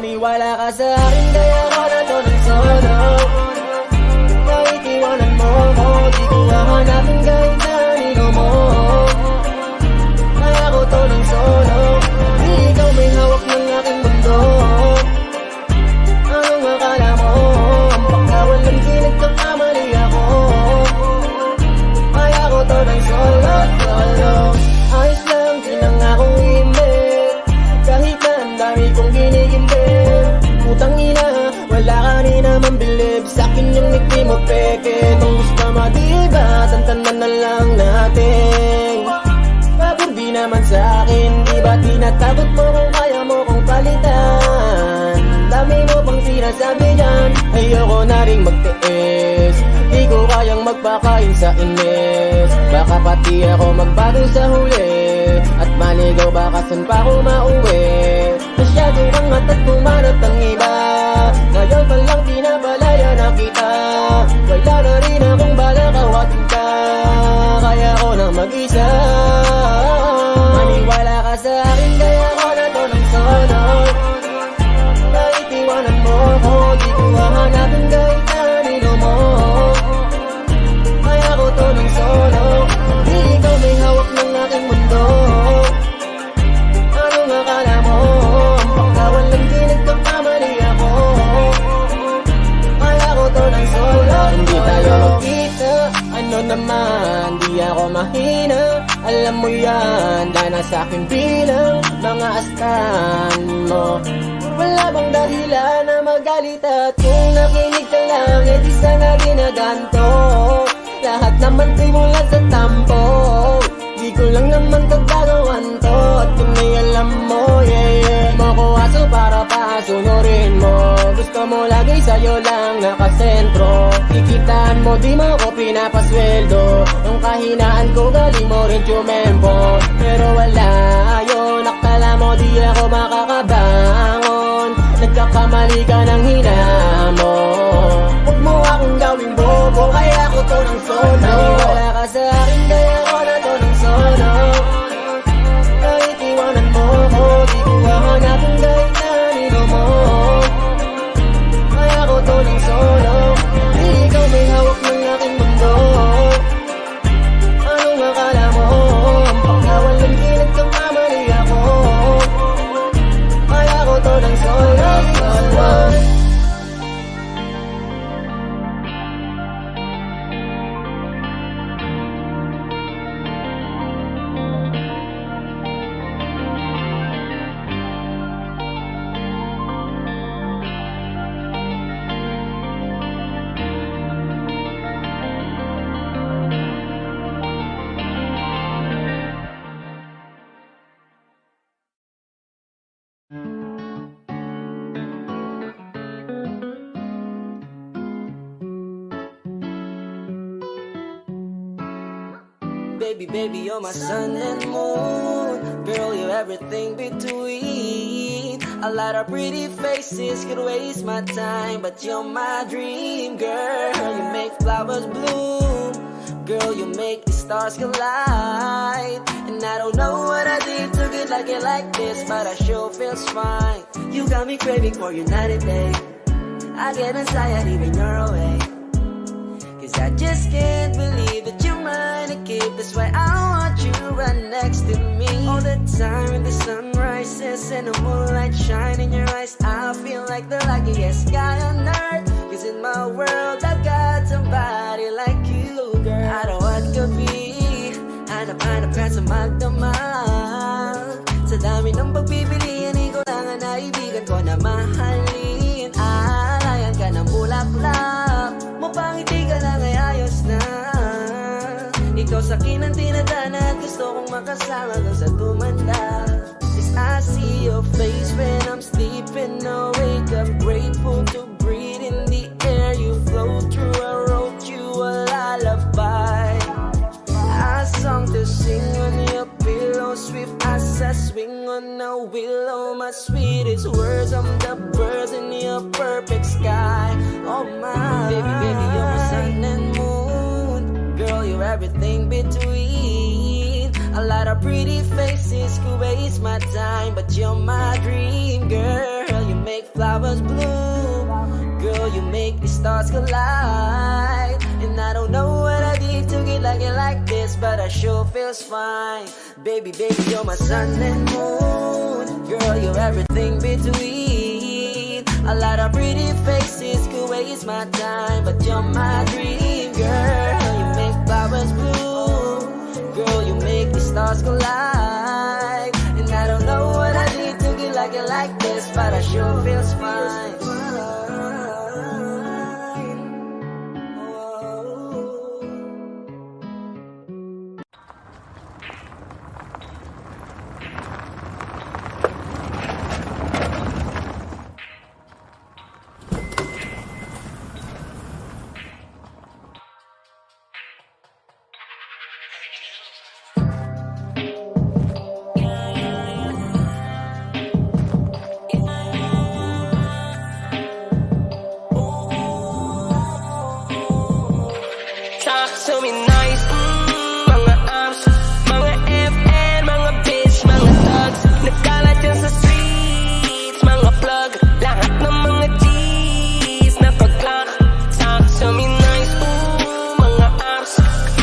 Maniwala ka sa akin, kaya ako na to ng solo. Kahit iwanan mo ko, di ko hahanapin kahit na nino mo. Kaya ako to ng solo. Di ikaw may hawak ng aking mundo. Anong akala mo? Ang pagkawalan kinagkakamali ako. Kaya ako to ng solo, solo. Ayos lang, di na nga akong imit. Kahit na ang dami kong ginigimbit. Putang ina, wala ka rin naman bilib. Sa'kin yung ngiti mo peke. Kung gusto madiba, tantanan na lang natin. Pabor di naman sa'kin. Di ba tinatakot mo kung kaya mo kong palitan? Dami mo pang sinasabi dyan. Ayoko na rin magtiis. Di ko kayang magpakain sa inis. Baka pati ako magbago sa huli. At maligaw baka saan pa ako mauwi. Masyadong angat at pumanat ang iba. Ngayon pa lang pinapalaya na kita. Wala na rin akong balak awatin ka. Kaya ako nang mag-isa. Maniwala ka sa akin, kaya ako na to ng solo. Kahit iwanan mo ko, di ko hahanapin kahit na nino mo. Kaya ako to ng solo. Di ikaw may hawak ng aking mundo. Anong akala mo? Ang pagkawalan kinagkakamali ako. Kaya ako to ng solo. Hindi tayo magkita, ano naman, di ako mahina. Alam mo yan, dana sa'kin bilang mga askan mo. Wala bang dahilan na magalit at kung nakinig ka lang, edi sana ginaganto. Lahat naman simulan sa tampo. Di ko lang naman kagagawan to. At kung may alam mo, yeah. Mo ko aso para pasunurin mo. Gusto mo lagi sa'yo lang nakasentro. Kikitaan mo, di mo ko pinapasweldo. Ang kahinaan ko galing mo rin tumempo. Pero wala yun, akala mo di ako makakabangon. Nagkakamali ka ng hinamo. Huwag mo akong gawing bobo, kaya ako to ng solo. Maniwala ka sa akin, kaya ako na to ng solo. Kahit iwanan mo ko, di ko hahanapin kahit na nino mo. Kaya ako to ng solo. Di ikaw may hawak ng aking mundo. Anong akala mo? Ang pagkawalan kinagkakamali ako. Kaya ako to ng solo, solo. Baby, baby, you're my sun and moon. Girl, you're everything between. A lot of pretty faces could waste my time, but you're my dream, girl. You make flowers bloom. Girl, you make the stars collide. And I don't know what I did to get like this, but I sure feels fine. You got me craving for you night and day. I get anxiety when you're away. Cause I just can't believe that you're mine to keep. That's why I want you right next to me. All the time when the sun rises and the moonlight shine in your eyes, I feel like the luckiest guy on earth. Cause in my world I've got somebody like you, girl. I don't want to be hanap-hanap ka sa magdamag. Sa dami ng pagpipilian, ikaw lang ang naibigan ko na mahalin. Alayan ka ng bulaklak, mapangiti ka lang ay ayos na. Ikaw sa'kin ang tinadana at gusto kong makasama dun sa tumanda. Cause I see your face when I'm sleeping. I wake up grateful to breathe in the air you flow through. I wrote you a lullaby, a song to sing on your pillow, swift as a swing on a willow. My sweetest words, I'm the birds in your perfect sky. Oh my, baby, baby, you're my sun and moon. Girl, you're everything between. A lot of pretty faces could waste my time, but you're my dream, girl. You make make flowers bloom. Girl, you make the stars collide. And I don't know what I did to get like it like this, but I sure feels fine. Baby, baby, you're my sun and moon. Girl, you're everything between. A lot of pretty faces could waste my time, but you're my dream, girl. You make flowers bloom. Girl, you make the stars collide. And I don't know what I did to get like it like this, but I sure feels fine. Talk to me nice, mga amps, mga FN, mga bitch, mga thugs. Nagkalat yan sa streets, mga plug. Lahat ng mga G's na pag-clock. Talk to me nice, mga amps,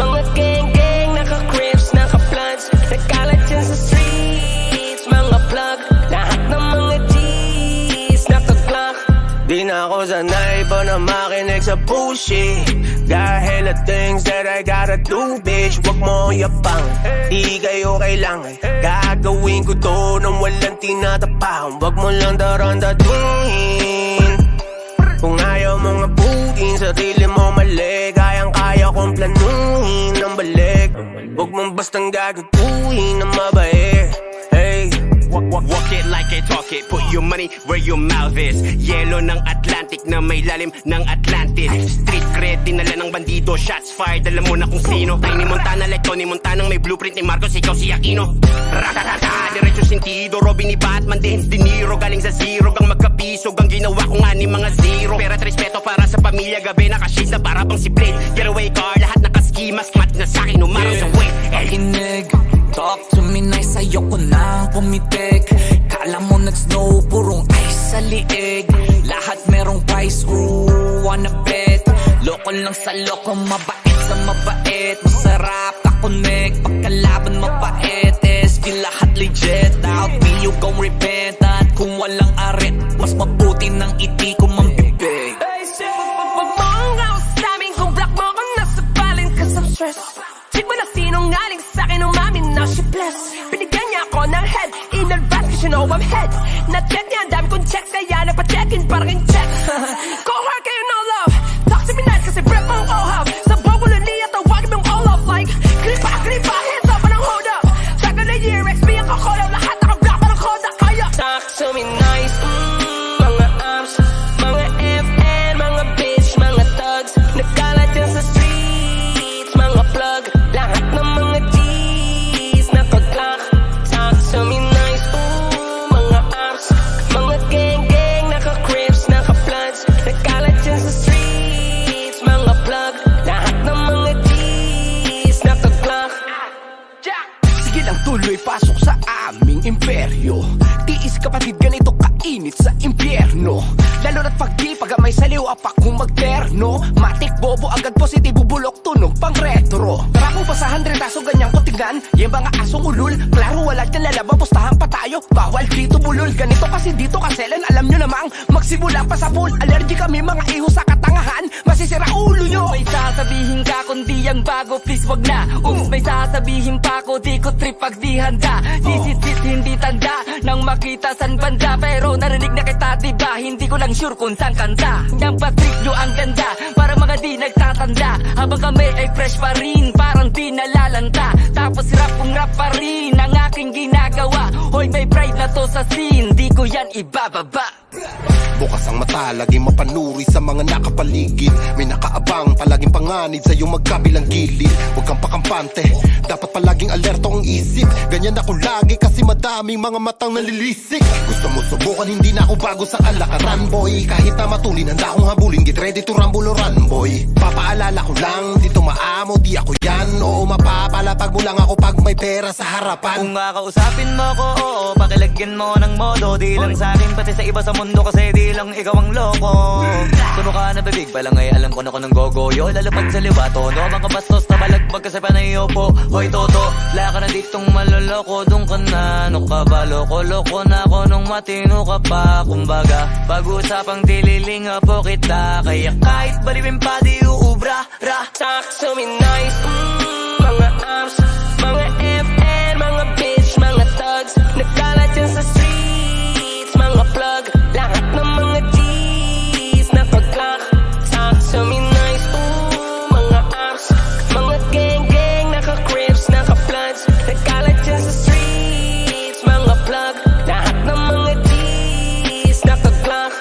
mga gang-gang, naka-crips, naka-bloods. Nagkalat yan sa streets, mga plug. Lahat ng mga G's na pag-clock. Di na ako sanay pa na makinig sa bullshit. Got hella things that I gotta do, bitch. Wag mo yapang, di kayo kailangan. Gagawin ko to nang walang tinatapakan. Wag mo lang darandaduhin. Kung ayaw mong abutin, sarili mo mali. Kayang-kaya kong planuhin ng balik. Wag mong bastang gagaguhin ng mabait. Hey, Walk it like I talk it. Put your money where your mouth is. Yelo ng Atlantic na may lalim ng Atlantis. Street cred, dinala ng bandido. Shots fired, alam mo na kung sino. Tiny Montana like Tony Montana, may blueprint ni Marcos, ikaw si Aquino. Ratatata, diretso sentido. Robin ni Batman, Dance De Niro. Galing sa zero, gang magkapisog. Ang ginawa ko nga ni mga zero. Pera at respeto para sa pamilya. Gabi nakashades na para pang si Blade. Getaway car, lahat nakaski. Mas mat na sa'kin, umaraw sa weight. Pakinig, talk to me nice, ayoko nang pumitik. Kala mo nag-snow, purong ice sa liig. Lahat merong price, ooh, wanna bet. Loko lang sa loko, mabait sa mabait. Masarap ka-connect, pagkalaban mapait. SG lahat legit, doubt me you gon' repent. At kung walang arit, mas mabuti ng iti ko mambibig. Hey, shit, pag-pag-pag-pag sa amin. Kung black mo ako nasa balin, cause I'm stressed. Check mo na sinungaling sa'kin, umamin na she blessed. Binigyan niya ako ng head in advance, cause you know I'm head. Na-check niya, ang dami kong checks, kaya nagpa-check-in parang yung check. Go hard kayo, no love. Talk to me nice, kasi breath mong ohab. Sa bawal niya, tawagin mong all off like kripa, hands up, anong hold up. Tagal na year, XP ang kakodaw, lahat nakablock, parang koda, kaya. Talk to me nice, mga amps, mga FN, mga bitch, mga thugs. Nagkalat yan sa streets, mga plug. Lahat ng mga G's na pag-clock. Talk to me nice, mga amps, mga gang-gang, naka-crips, naka-bloods. Nagkalat yan sa streets, mga plug. Lahat ng mga G's na pag-clock. Sige lang tuloy, pasok sa aming imperyo. Tiis kapatid, ganito kainit sa impyerno. Lalo na't pag di pagamay saliw, apak kung magterno. Matik bobo, agad positibo, bulok, tunog, pang retro. Tara po ba sa 100 aso, ganyang ko tignan. Yung mga asong ulul, klaro wala dyan lalabang, pustahan pa tayo. Bawal dito bulol, ganito kasi dito kaselan. Alam nyo namang, magsimula pa sa pool. Allergy kami mga iho sa katangahan, masisira ulo nyo. May sasabihin ka kundi ang bago, please wag na. May sasabihin pa ko, di ko trip pag di handa. Sisit-sit hindi tanda, nang makita san banda. Pero narinig na kita diba, hindi ko lang sure kung saan kanta. Yang patrip nyo ang ganda, para mga di nagtatanda. Habang kami ay fresh pa rin, parang di nalalanta. Tapos rap kong rap pa rin, ang aking ginagawa. Hoy may pride na to sa scene, di ko yan ibababa. Bukas ang mata, laging mapanuri sa mga nakapaligid. May nakaabang, palaging panganid sa iyong magkabilang gilid. Huwag kang pakampante, dapat palaging alerto ang isip. Ganyan ako lagi kasi madaming mga matang nalilisik. Gusto mo subukan, hindi na ako bago sa kalakaran, boy. Kahit na matulin, handa akong habulin. Get ready to rumble or run, boy. Papaalala ko lang, dito maamo, di ako yan. Oo, mapapalapag mo lang ako pag may pera sa harapan. Kung kakausapin mo ko, oo, pakilagyan mo ng modo. Di lang sa akin, pati sa iba sa mundo kasi di lang ikaw ang loko. Sumukha na bibig pa lang ay alam ko na ko ng gogoyo. Lalapag sa liwato, no mga bastos na balagbag kasi panayopo. Hoy Toto, wala ka na ditong maloloko. Doon ka na, ano ka ba? Loko-loko na ako nung matino ka pa. Kumbaga, pag-usapang dililinga po kita. Kaya kahit balibin pa di uubra ra. Talk to me nice, mga arms, mga FN, mga bitch, mga thugs. Nagkalat yan sa streets, mga plug. Lahat ng mga G's na pag-clock. Talk to me nice, mga arms, mga gang-gang, naka-crips, naka-bloods. Nagkalat yan sa streets, mga plug. Lahat ng mga G's na pag-clock.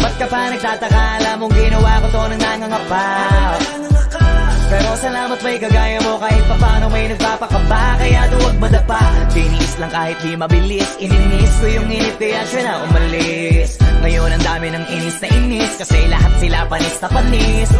Ba't ka pa nagtataka? Alam mong ginawa ko to nang nangangapa. Pero salamat may kagaya mo kahit pa paano may nagpapakaba. Kaya duwag madapa, tiniis lang kahit di mabilis. Ininis ko yung init kaya siya na umalis. Ngayon ang dami ng inis na inis kasi lahat sila panis na panis.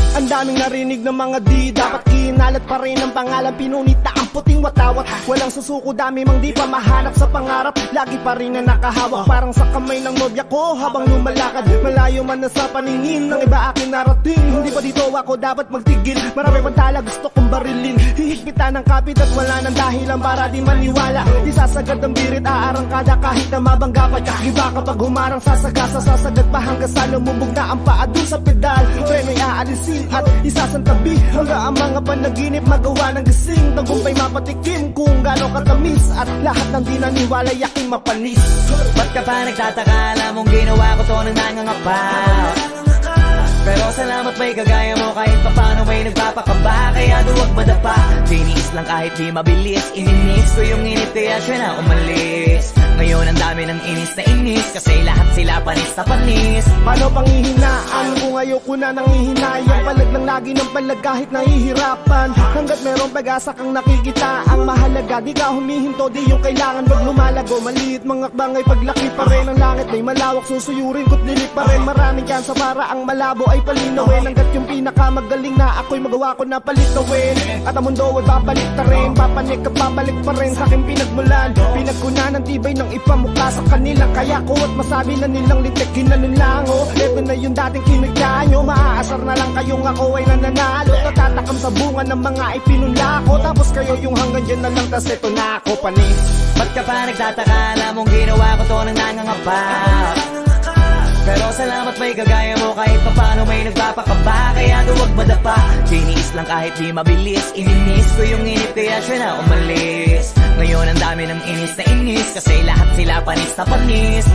Ang daming narinig ng mga di dapat kinalat pa rin ang pangalan. Pinunita ang puting watawat. Walang susuko, dami mang di pa mahanap sa pangarap. Lagi pa rin na nakahawak parang sa kamay ng nobya ko habang lumalakad. Malayo man na sa paningin ng iba aking narating. Hindi pa dito ako dapat magtigil. Marami pang tala gusto kong barilin. Hihigpitan ng kapit at wala nang dahilan para di maniwala. Isasagad ang birit, aarangkada kahit na mabangga pa. Iba kapag humarang sasagasa, sasagad pa hanggang sa lumubog na ang paa dun sa pedal. Preno'y aalisin at isasantabi hanggang ang mga panaginip magawa ng gising. Tagumpay mapatikim kung gaano katamis at lahat ng di naniwala yaking mapanis. Ba't ka pa nagtataka? Alam mong ginawa ko to nang nangangapa. Pero salamat may kagaya mo kahit pa paano may nagpapakaba. Kaya duwag madapa, tiniis lang kahit di mabilis. Ininis ko yung init kaya siya na umalis. Ngayon ang dami ng inis na inis kasi lahat sila panis na panis. Paano panghihinaan kung ayoko na nangihinayang? Palag lang lagi ng palag kahit nahihirapan. Hanggat merong pag-asa kang nakikita ang mahalaga. Di ka humihinto, di yung kailangan wag lumalago. Maliit mga akbang ay paglaki pa rin ang langit. May malawak susuyurin ko't lilik pa rin. Maraming kansa para ang malabo ay palinawin. Hanggat yung pinakamagaling na ako'y magawa ko na palitawin. At ang mundo ay babalik ta rin. Papanik at babalik pa rin sa aking pinagmulan. Pinagkunan ng tibay ng ipamukha sa kanila. Kaya ko at masabi na nilang lintik ginanunlango. Ito na yung dating kinagdaan nyo. Maaasar na lang kayong ako ay nananalo. Natatakam sa bunga ng mga ipinunla ko. Tapos kayo yung hanggang dyan na lang. Tas ito na ako panis. Ba't ka pa nagtataka? Alam mong ginawa ko to nang nangangapa. Pero salamat may kagaya mo kahit pa paano may nagpapakaba. Kaya duwag madapa, tiniis lang kahit di mabilis. Ininis ko yung init kaya siya na umalis. Ngayon ang dami ng inis na inis kasi lahat sila panis na panis.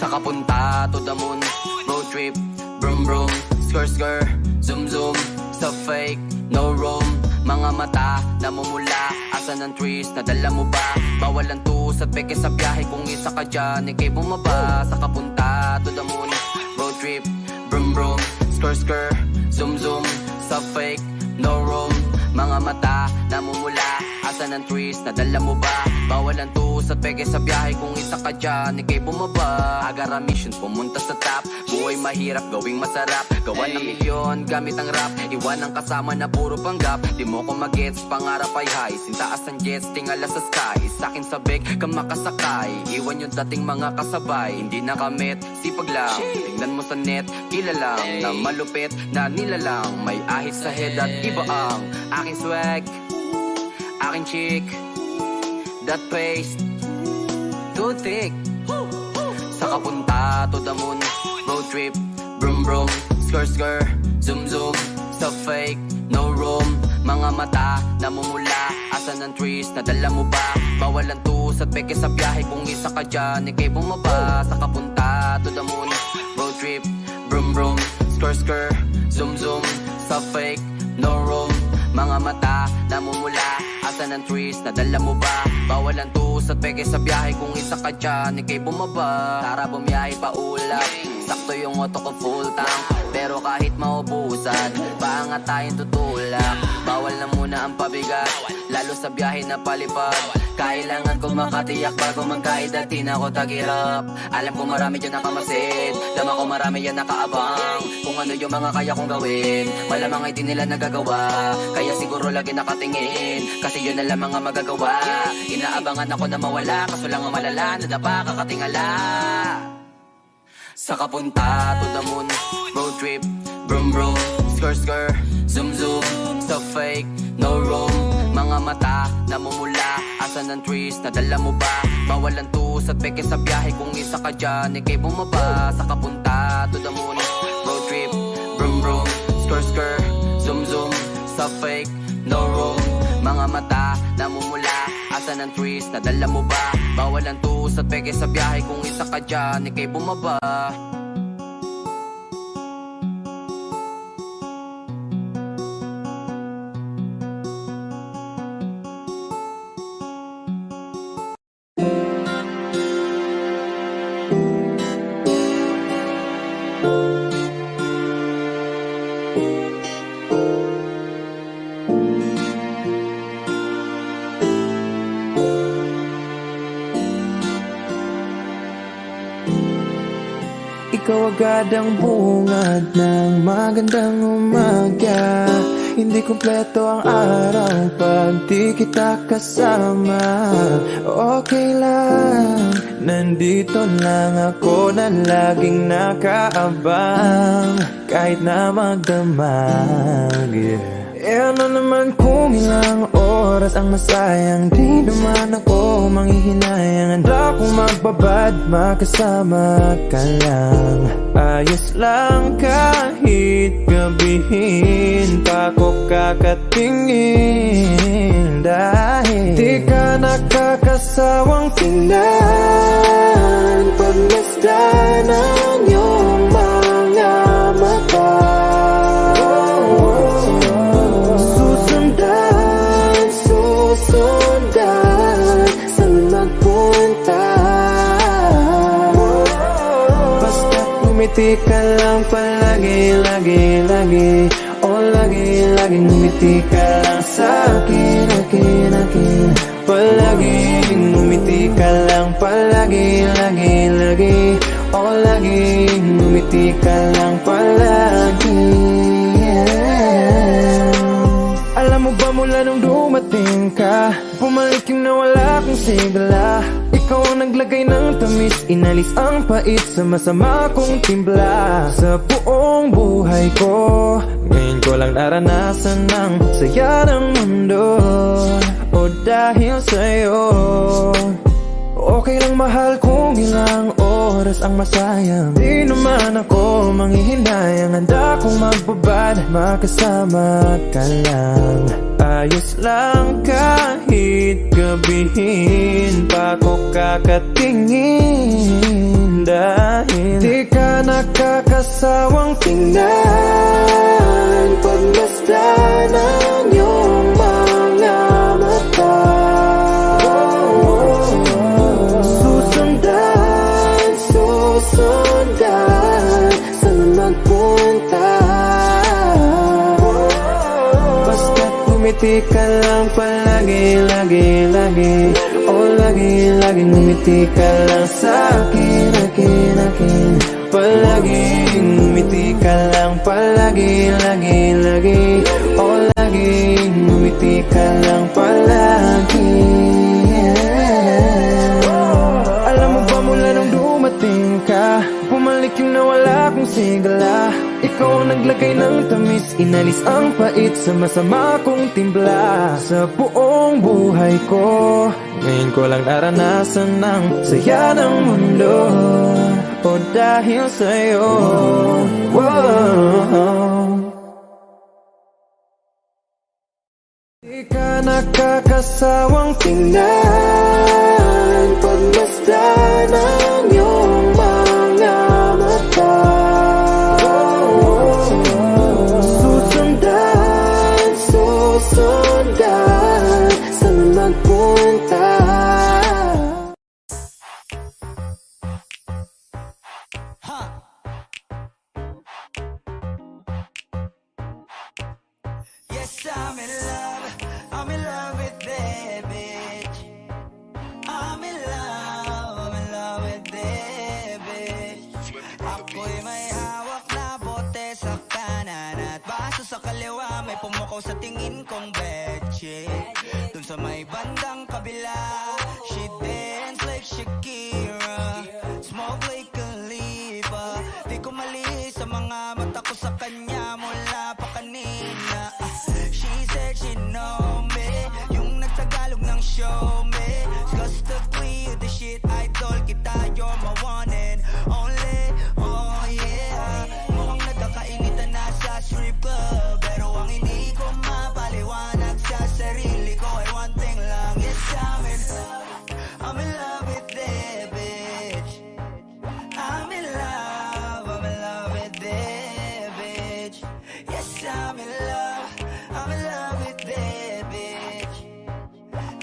Saka punta to the moon, road trip, brum brum, skr skr, zoom zoom, stuff fake, no room. Mga mata, namumula, asan ang trees, nadala mo ba? Bawal ang tus at peke sa biyahe, kung isa ka dyan, ikay bumaba. Saka punta to the moon, road trip, brum brum, skr skr, zoom zoom, stuff fake, no room. mga mata namumula. Asan ang twist, nadala mo ba? Bawal ang tuos at peke sa biyahe. Kung isa ka dyan, ikay bumaba. Agara mission, pumunta sa top. Buhay mahirap, gawing masarap. Gawa ng milyon, gamit ang rap. Iwan ang kasama na puro panggap. Di mo ko magets, pangarap ay high. Sintaas ang jets, tingala sa sky. Sa'kin sabik, ka makasakay. Iwan yung dating mga kasabay. Hindi nakamit, sipag lang. Tingnan mo sa net, kilalang na malupit na nilalang. May ahit sa head at iba ang aking swag, aking chick, that paste, too thick. Sa kapunta to the moon, road trip, brum brum, skr skr, zoom zoom. Sa fake, no room. Mga mata namumula. Asan ang trees, nadala mo ba? Bawal ang tuos at peke sa biyahe. Kung isa ka dyan, ikay bumaba. Sa kapunta to the moon, road trip, brum brum, skr skr, zoom zoom. Sa fake, no room. Mga mata namumula. Asan ang trees, nadala mo ba? Bawal ang tuos at peke sa biyahe. Kung isa ka dyan, ikay bumaba. Tara bumiyahe pa ulap. Sakto yung auto ko full tank. Pero kahit maubusan, paangat tayong tutulak. Bawal na muna ang pabigat, lalo sa biyahe na palipad. Kailangan ko makatiyak bago magkaedad, di na ako tagirap. Alam ko marami dyan nakamasid, dama ko marami yan nakaabang. Kung ano yung mga kaya kong gawin, malamang ay di nila nagagawa. Kaya siguro lagi nakatingin, kasi yun na lang mga magagawa. Inaabangan ako na mawala, kaso lang ang malala, nadapa kakatingala. Sa kapunta to the moon, road trip, brum brum, skr skr, zoom zoom. Sa fake, no room. Mga mata namumula. Asan ang trees, nadala mo ba? Bawal ang tuos at peke sa biyahe. Kung isa ka dyan, ikay bumaba. Sa kapunta to the moon, road trip, brum brum, skr skr, zoom zoom. Sa fake, no room. Mga mata namumula. Asan ang trees, nadala mo ba? Bawal ang tuos at peke sa biyahe. Kung isa ka dyan, ikay bumaba. Ikaw agad ang bungad ng magandang umaga. Hindi kumpleto ang araw pag di kita kasama. Okay lang, nandito lang ako na laging nakaabang. Kahit na magdamag, Eh ano naman kung ilang oras ang masayang, di naman ako manghihinayang. Handa kong magbabad, makasama ka lang. Ayos lang kahit gabihin pa ko kakatingin. Dahil di ka nakakasawang tingnan, pagmasdan ang iyong mga mata. Sundan, saan magpunta? Basta't ngumiti ka lang palagi, lagi, lagi. O lagi, lagi ngumiti ka lang sa'kin, akin, akin. Palagi, ngumiti ka lang palagi, lagi, lagi. O lagi, ngumiti ka lang palagi. Alam mo ba mula nung dumating ka, bumalik yung nawala kong sigla. Ikaw ang naglagay ng tamis, inalis ang pait sa masama kong timpla. Sa buong buhay ko, ngayon ko lang naranasan ng saya ng mundo. O dahil sa'yo, okay lang mahal kung ilang oras ang masayang. Di naman ako manghihinayang, handa kong magbabad, makasama ka lang. Ayos lang kahit gabihin pa ko kakatingin. Dahil di ka nakakasawang tingnan, pagmasdan ang iyong mga mata. Sundan, saan magpunta? Basta't ngumiti ka lang palagi, lagi, lagi. Oh, lagi, lagi ngumiti ka lang sa'kin, akin, akin. Palaging ngumiti ka lang palagi, lagi, lagi. Oh, laging ngumiti ka lang palagi. Alam mo ba mula nung dumating ka, bumalik yung nawala kong sigla. Ikaw ang naglagay ng tamis, inalis ang pait sa masama kong timpla. Sa buong buhay ko, ngayon ko lang naranasan ang saya ng mundo. O dahil sa'yo, di ka nakakasawang tingnan, pagmasdan ang iyong mga mata. Susundan, susundan, saan magpunta? Yes, I'm in love with that bitch. I'm in love with that bitch. Ako'y may hawak na bote sa kanan at baso sa kaliwa, may pumukaw sa tingin kong betche. Dun sa may bandang kabila, she dance like Shakira, smoke like Khalifa. Di ko mali sa mga mata ko sa kanya mula pa kanina. She said she know me, yung nagtagalog ng show me. Disgustingly you the shit, idol kita, you're my one and only. Oh yeah, mukhang nagkakainitan na sa strip club, pero ang hindi ko mapaliwanag sa sarili ko ay one thing lang. Yes, I'm in love with that bitch. I'm in love with that bitch. Yes, I'm in love with that bitch.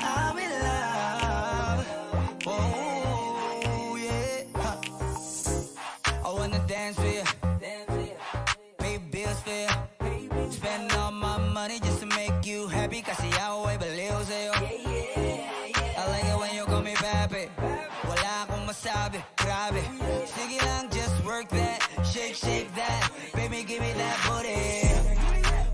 I'm in love. Oh yeah. I wanna dance with you, pay bills for you, spend all my money just to make you happy. Kasi ako ay baliw sa'yo. I like it when you call me papi. Wala akong masabi, grabe. Sige lang, just work that, shake that. Baby, give me that booty.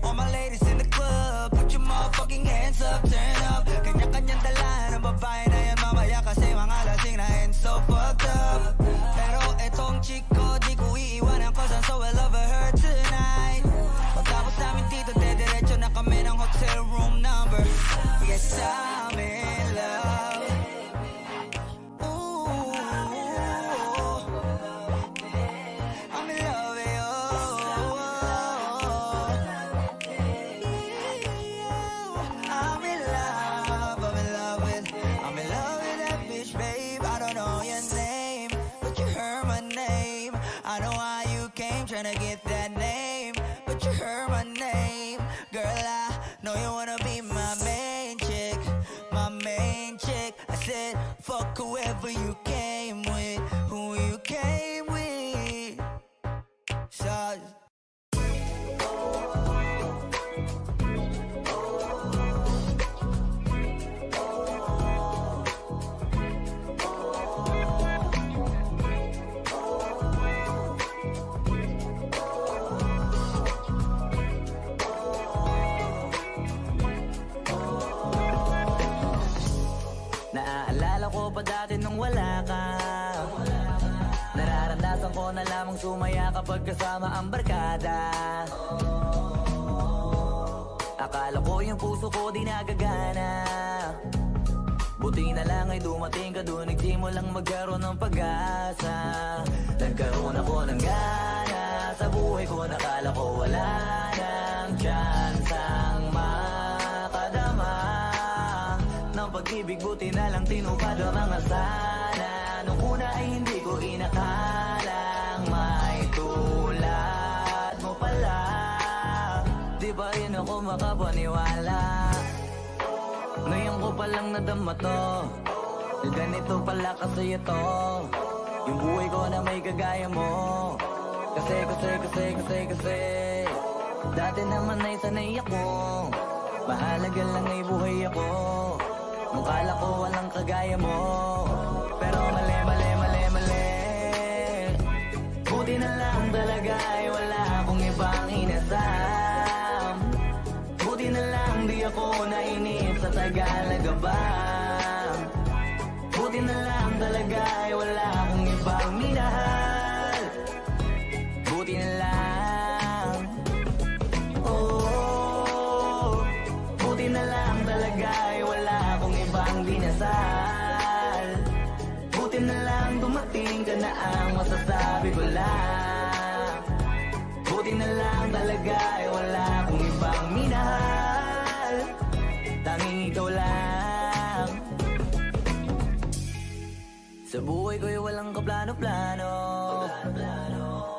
All my ladies in the club, put your motherfucking hands up, turn up. Kanya-kanyang dala ng babae na yan mamaya, kasi mga lasing na and so fucked up. Pero etong chick ko, di ko iiwanan ko, so I love her tonight. Pagtapos namin dito, dediretso na kami ng hotel room number. Yes, I'm in love. Ooh, I'm in love with you. I'm in love with that bitch, babe. I don't know your name, but you heard my name. I know how you came, tryna get that name, but you heard my name. Girl, I know you wanna be my main chick, my main chick. I said, fuck whoever you came with, who you came with. So naaalala ko pa dati nung wala ka. Nararanasan ko na lamang sumaya kapag kasama ang barkada. Akala ko yung puso ko di nagagana, buti na lang ay dumating ka dun, nagsimulang magkaroon ng pag-asa. Nagkaroon ako ng gana sa buhay ko, nakala ko wala nang chance ang makadama ng pag-ibig, buti na lang tinupad ang mga sana. Nung una ay hindi ko inakalang may tulad mo pala. Di ba yun ako makapaniwala? Ngayon ko palang nadama to, ganito pala kasi ito, yung buhay ko na may kagaya mo. Kasi dati naman ay sanay ako Mahalaga lang ay buhay ako. Nung kala ko walang kagaya mo, pero mali, mali, mali, mali. Buti na lang talaga ay wala akong ibang inasam. Buti na lang di ako nainip sa Tagalagabang. Buti na lang talaga ay wala akong ibang minahal. Buti na lang. Oh, buti na lang talaga ay wala akong ibang dinasal. Buti na lang dumating ka na ang masasabi ko lang. Buti na lang talaga ay wala akong ibang minahal. Tanging ikaw lang. Sa buhay ko'y walang kaplano-plano.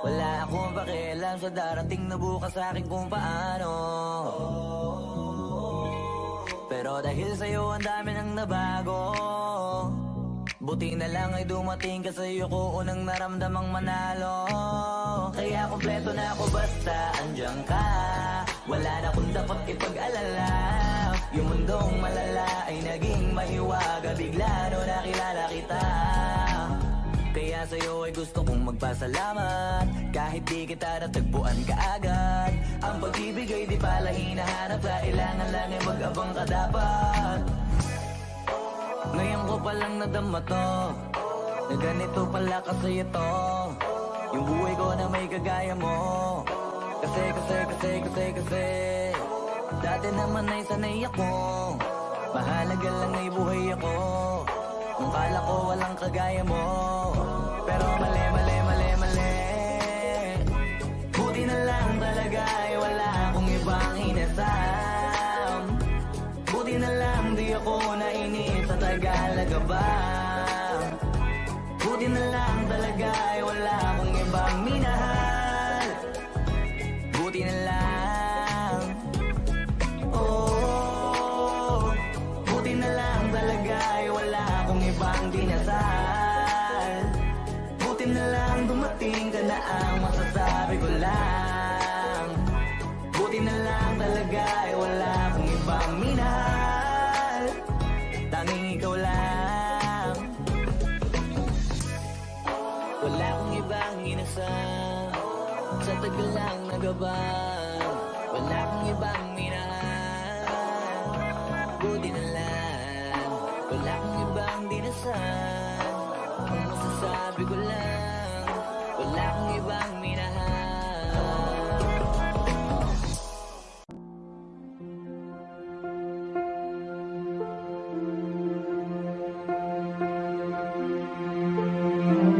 Wala akong pakialam sa darating na bukas sa akin kung paano. Pero dahil sa'yo ang dami nang nabago. Buti na lang ay dumating ka sa'yo ko unang naramdamang manalo. Kaya kompleto na ako basta andyan ka. Wala na kung dapat ipag-alala. Yung mundong malala ay naging mahiwaga bigla no nakilala kita. Kaya sa'yo ay gusto kong magpasalamat. Kahit di kita natagpuan kaagad. Ang pag-ibig ay di pala hinahanap. Kailangan lang ay mag-abang ka dapat. Ngayon ko palang nadama to, na ganito pala kasi ito. Yung buhay ko na may kagaya mo. Kasi dati naman ay sanay ako. Mahalaga lang ay buhay ako. Nung kala ko walang kagaya mo, pero mali, mali, mali, mali. Buti na lang talaga ay wala akong ibang inasam. Buti na lang di ako nainip sa Tagalagabang. Buti na lang talaga ay wala akong ibang minahal. Buti na lang. Oh, buti na lang talaga ay wala akong ibang dinasal. Buti na lang dumating ka na ang masasabi ko lang. Buti na lang talaga ay wala akong ibang minahal. Tanging ikaw lang. Wala akong ibang inasam sa tagal lang nagabang. Wala akong ibang minahal. Buti na lang. Wala akong ibang dinasal. Ang masasabi ko lang, wala akong ibang minahal.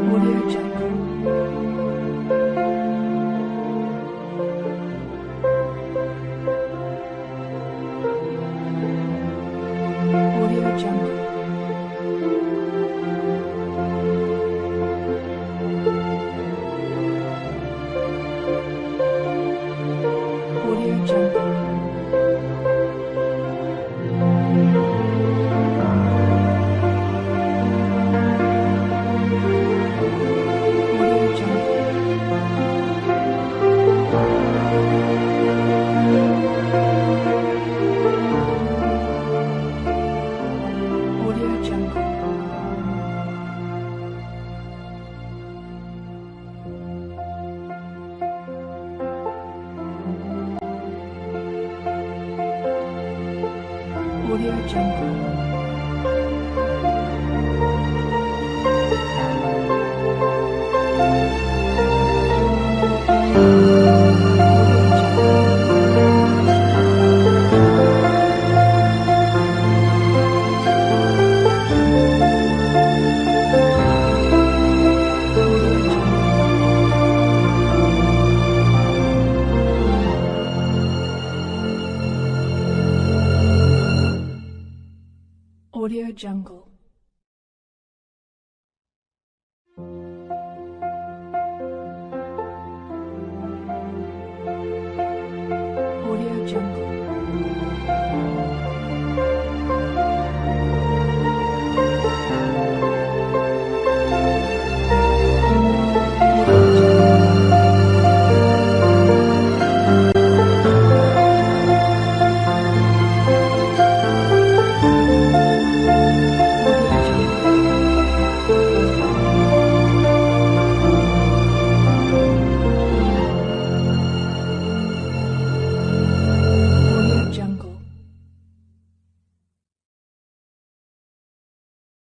Audio Jungle. Audio Jungle. Audio Jungle. Audio Jungle. Audio Jungle. Audio Jungle. Audio Jungle. Audio Jungle.